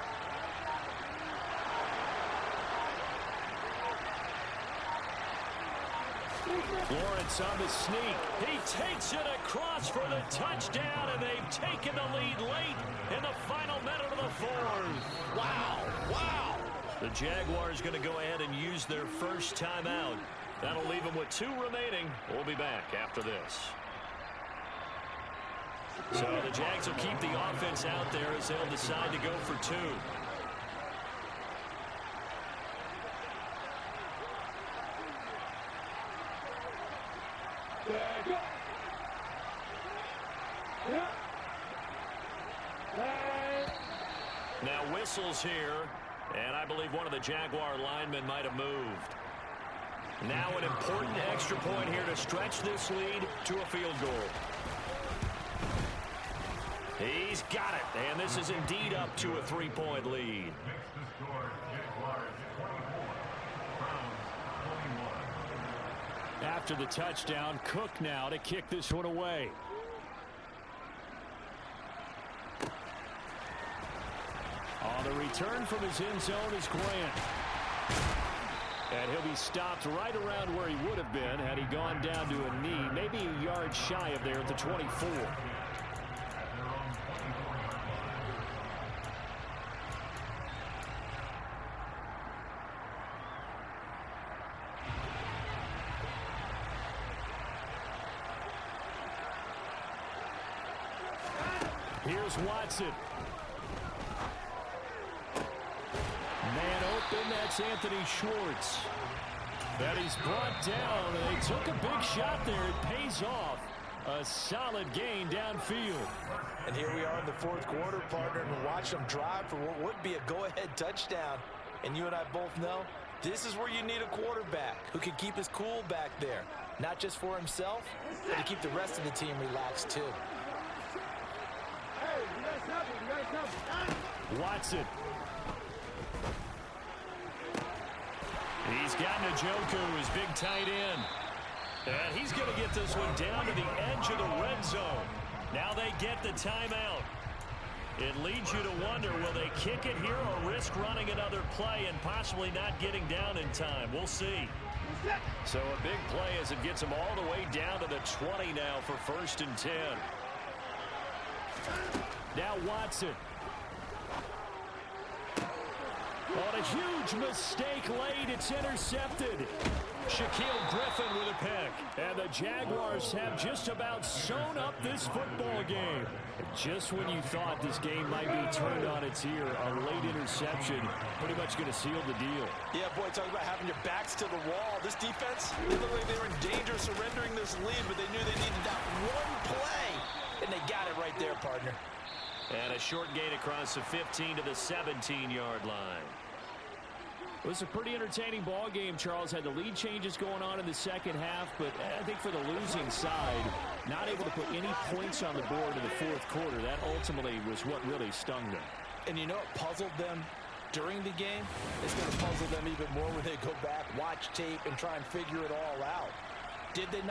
Lawrence on the sneak. He takes it across for the touchdown, and they've taken the lead late in the final minute of the 4th. Wow, wow. The Jaguars going to go ahead and use their first timeout. That'll leave them with 2 remaining. We'll be back after this. So the Jags will keep the offense out there as they'll decide to go for 2. Now whistles here, and I believe one of the Jaguar linemen might have moved. Now an important extra point here to stretch this lead to a field goal. He's got it, and this is indeed up to a 3-point lead. After the touchdown, Cook now to kick this one away. On the return from his end zone is Grant. And he'll be stopped right around where he would have been had he gone down to a knee, maybe a yard shy of there at the 24. Here's Watson. Man open, that's Anthony Schwartz. And he's brought down. They took a big shot there. It pays off. A solid gain downfield. And here we are in the fourth quarter, partner, and watch them drive for what would be a go-ahead touchdown. And you and I both know this is where you need a quarterback who can keep his cool back there. Not just for himself, but to keep the rest of the team relaxed too. Watson. He's got Njoku, his big tight end. And he's going to get this one down to the edge of the red zone. Now they get the timeout. It leads you to wonder, will they kick it here or risk running another play and possibly not getting down in time? We'll see. So a big play as it gets them all the way down to the 20 now for 1st and 10. Now Watson. On a huge mistake late, it's intercepted. Shaquille Griffin with a pick. And the Jaguars have just about sewn up this football game. Just when you thought this game might be turned on its ear, a late interception pretty much going to seal the deal. Yeah, boy, talk about having your backs to the wall. This defense, they looked like they were in danger of surrendering this lead, but they knew they needed that one play. And they got it right there, partner. And a short gain across the 15 to the 17-yard line. It was a pretty entertaining ball game. Charles had the lead changes going on in the second half, but I think for the losing side, not able to put any points on the board in the fourth quarter, that ultimately was what really stung them. And you know what puzzled them during the game? It's going to puzzle them even more when they go back, watch tape, and try and figure it all out. Did they not?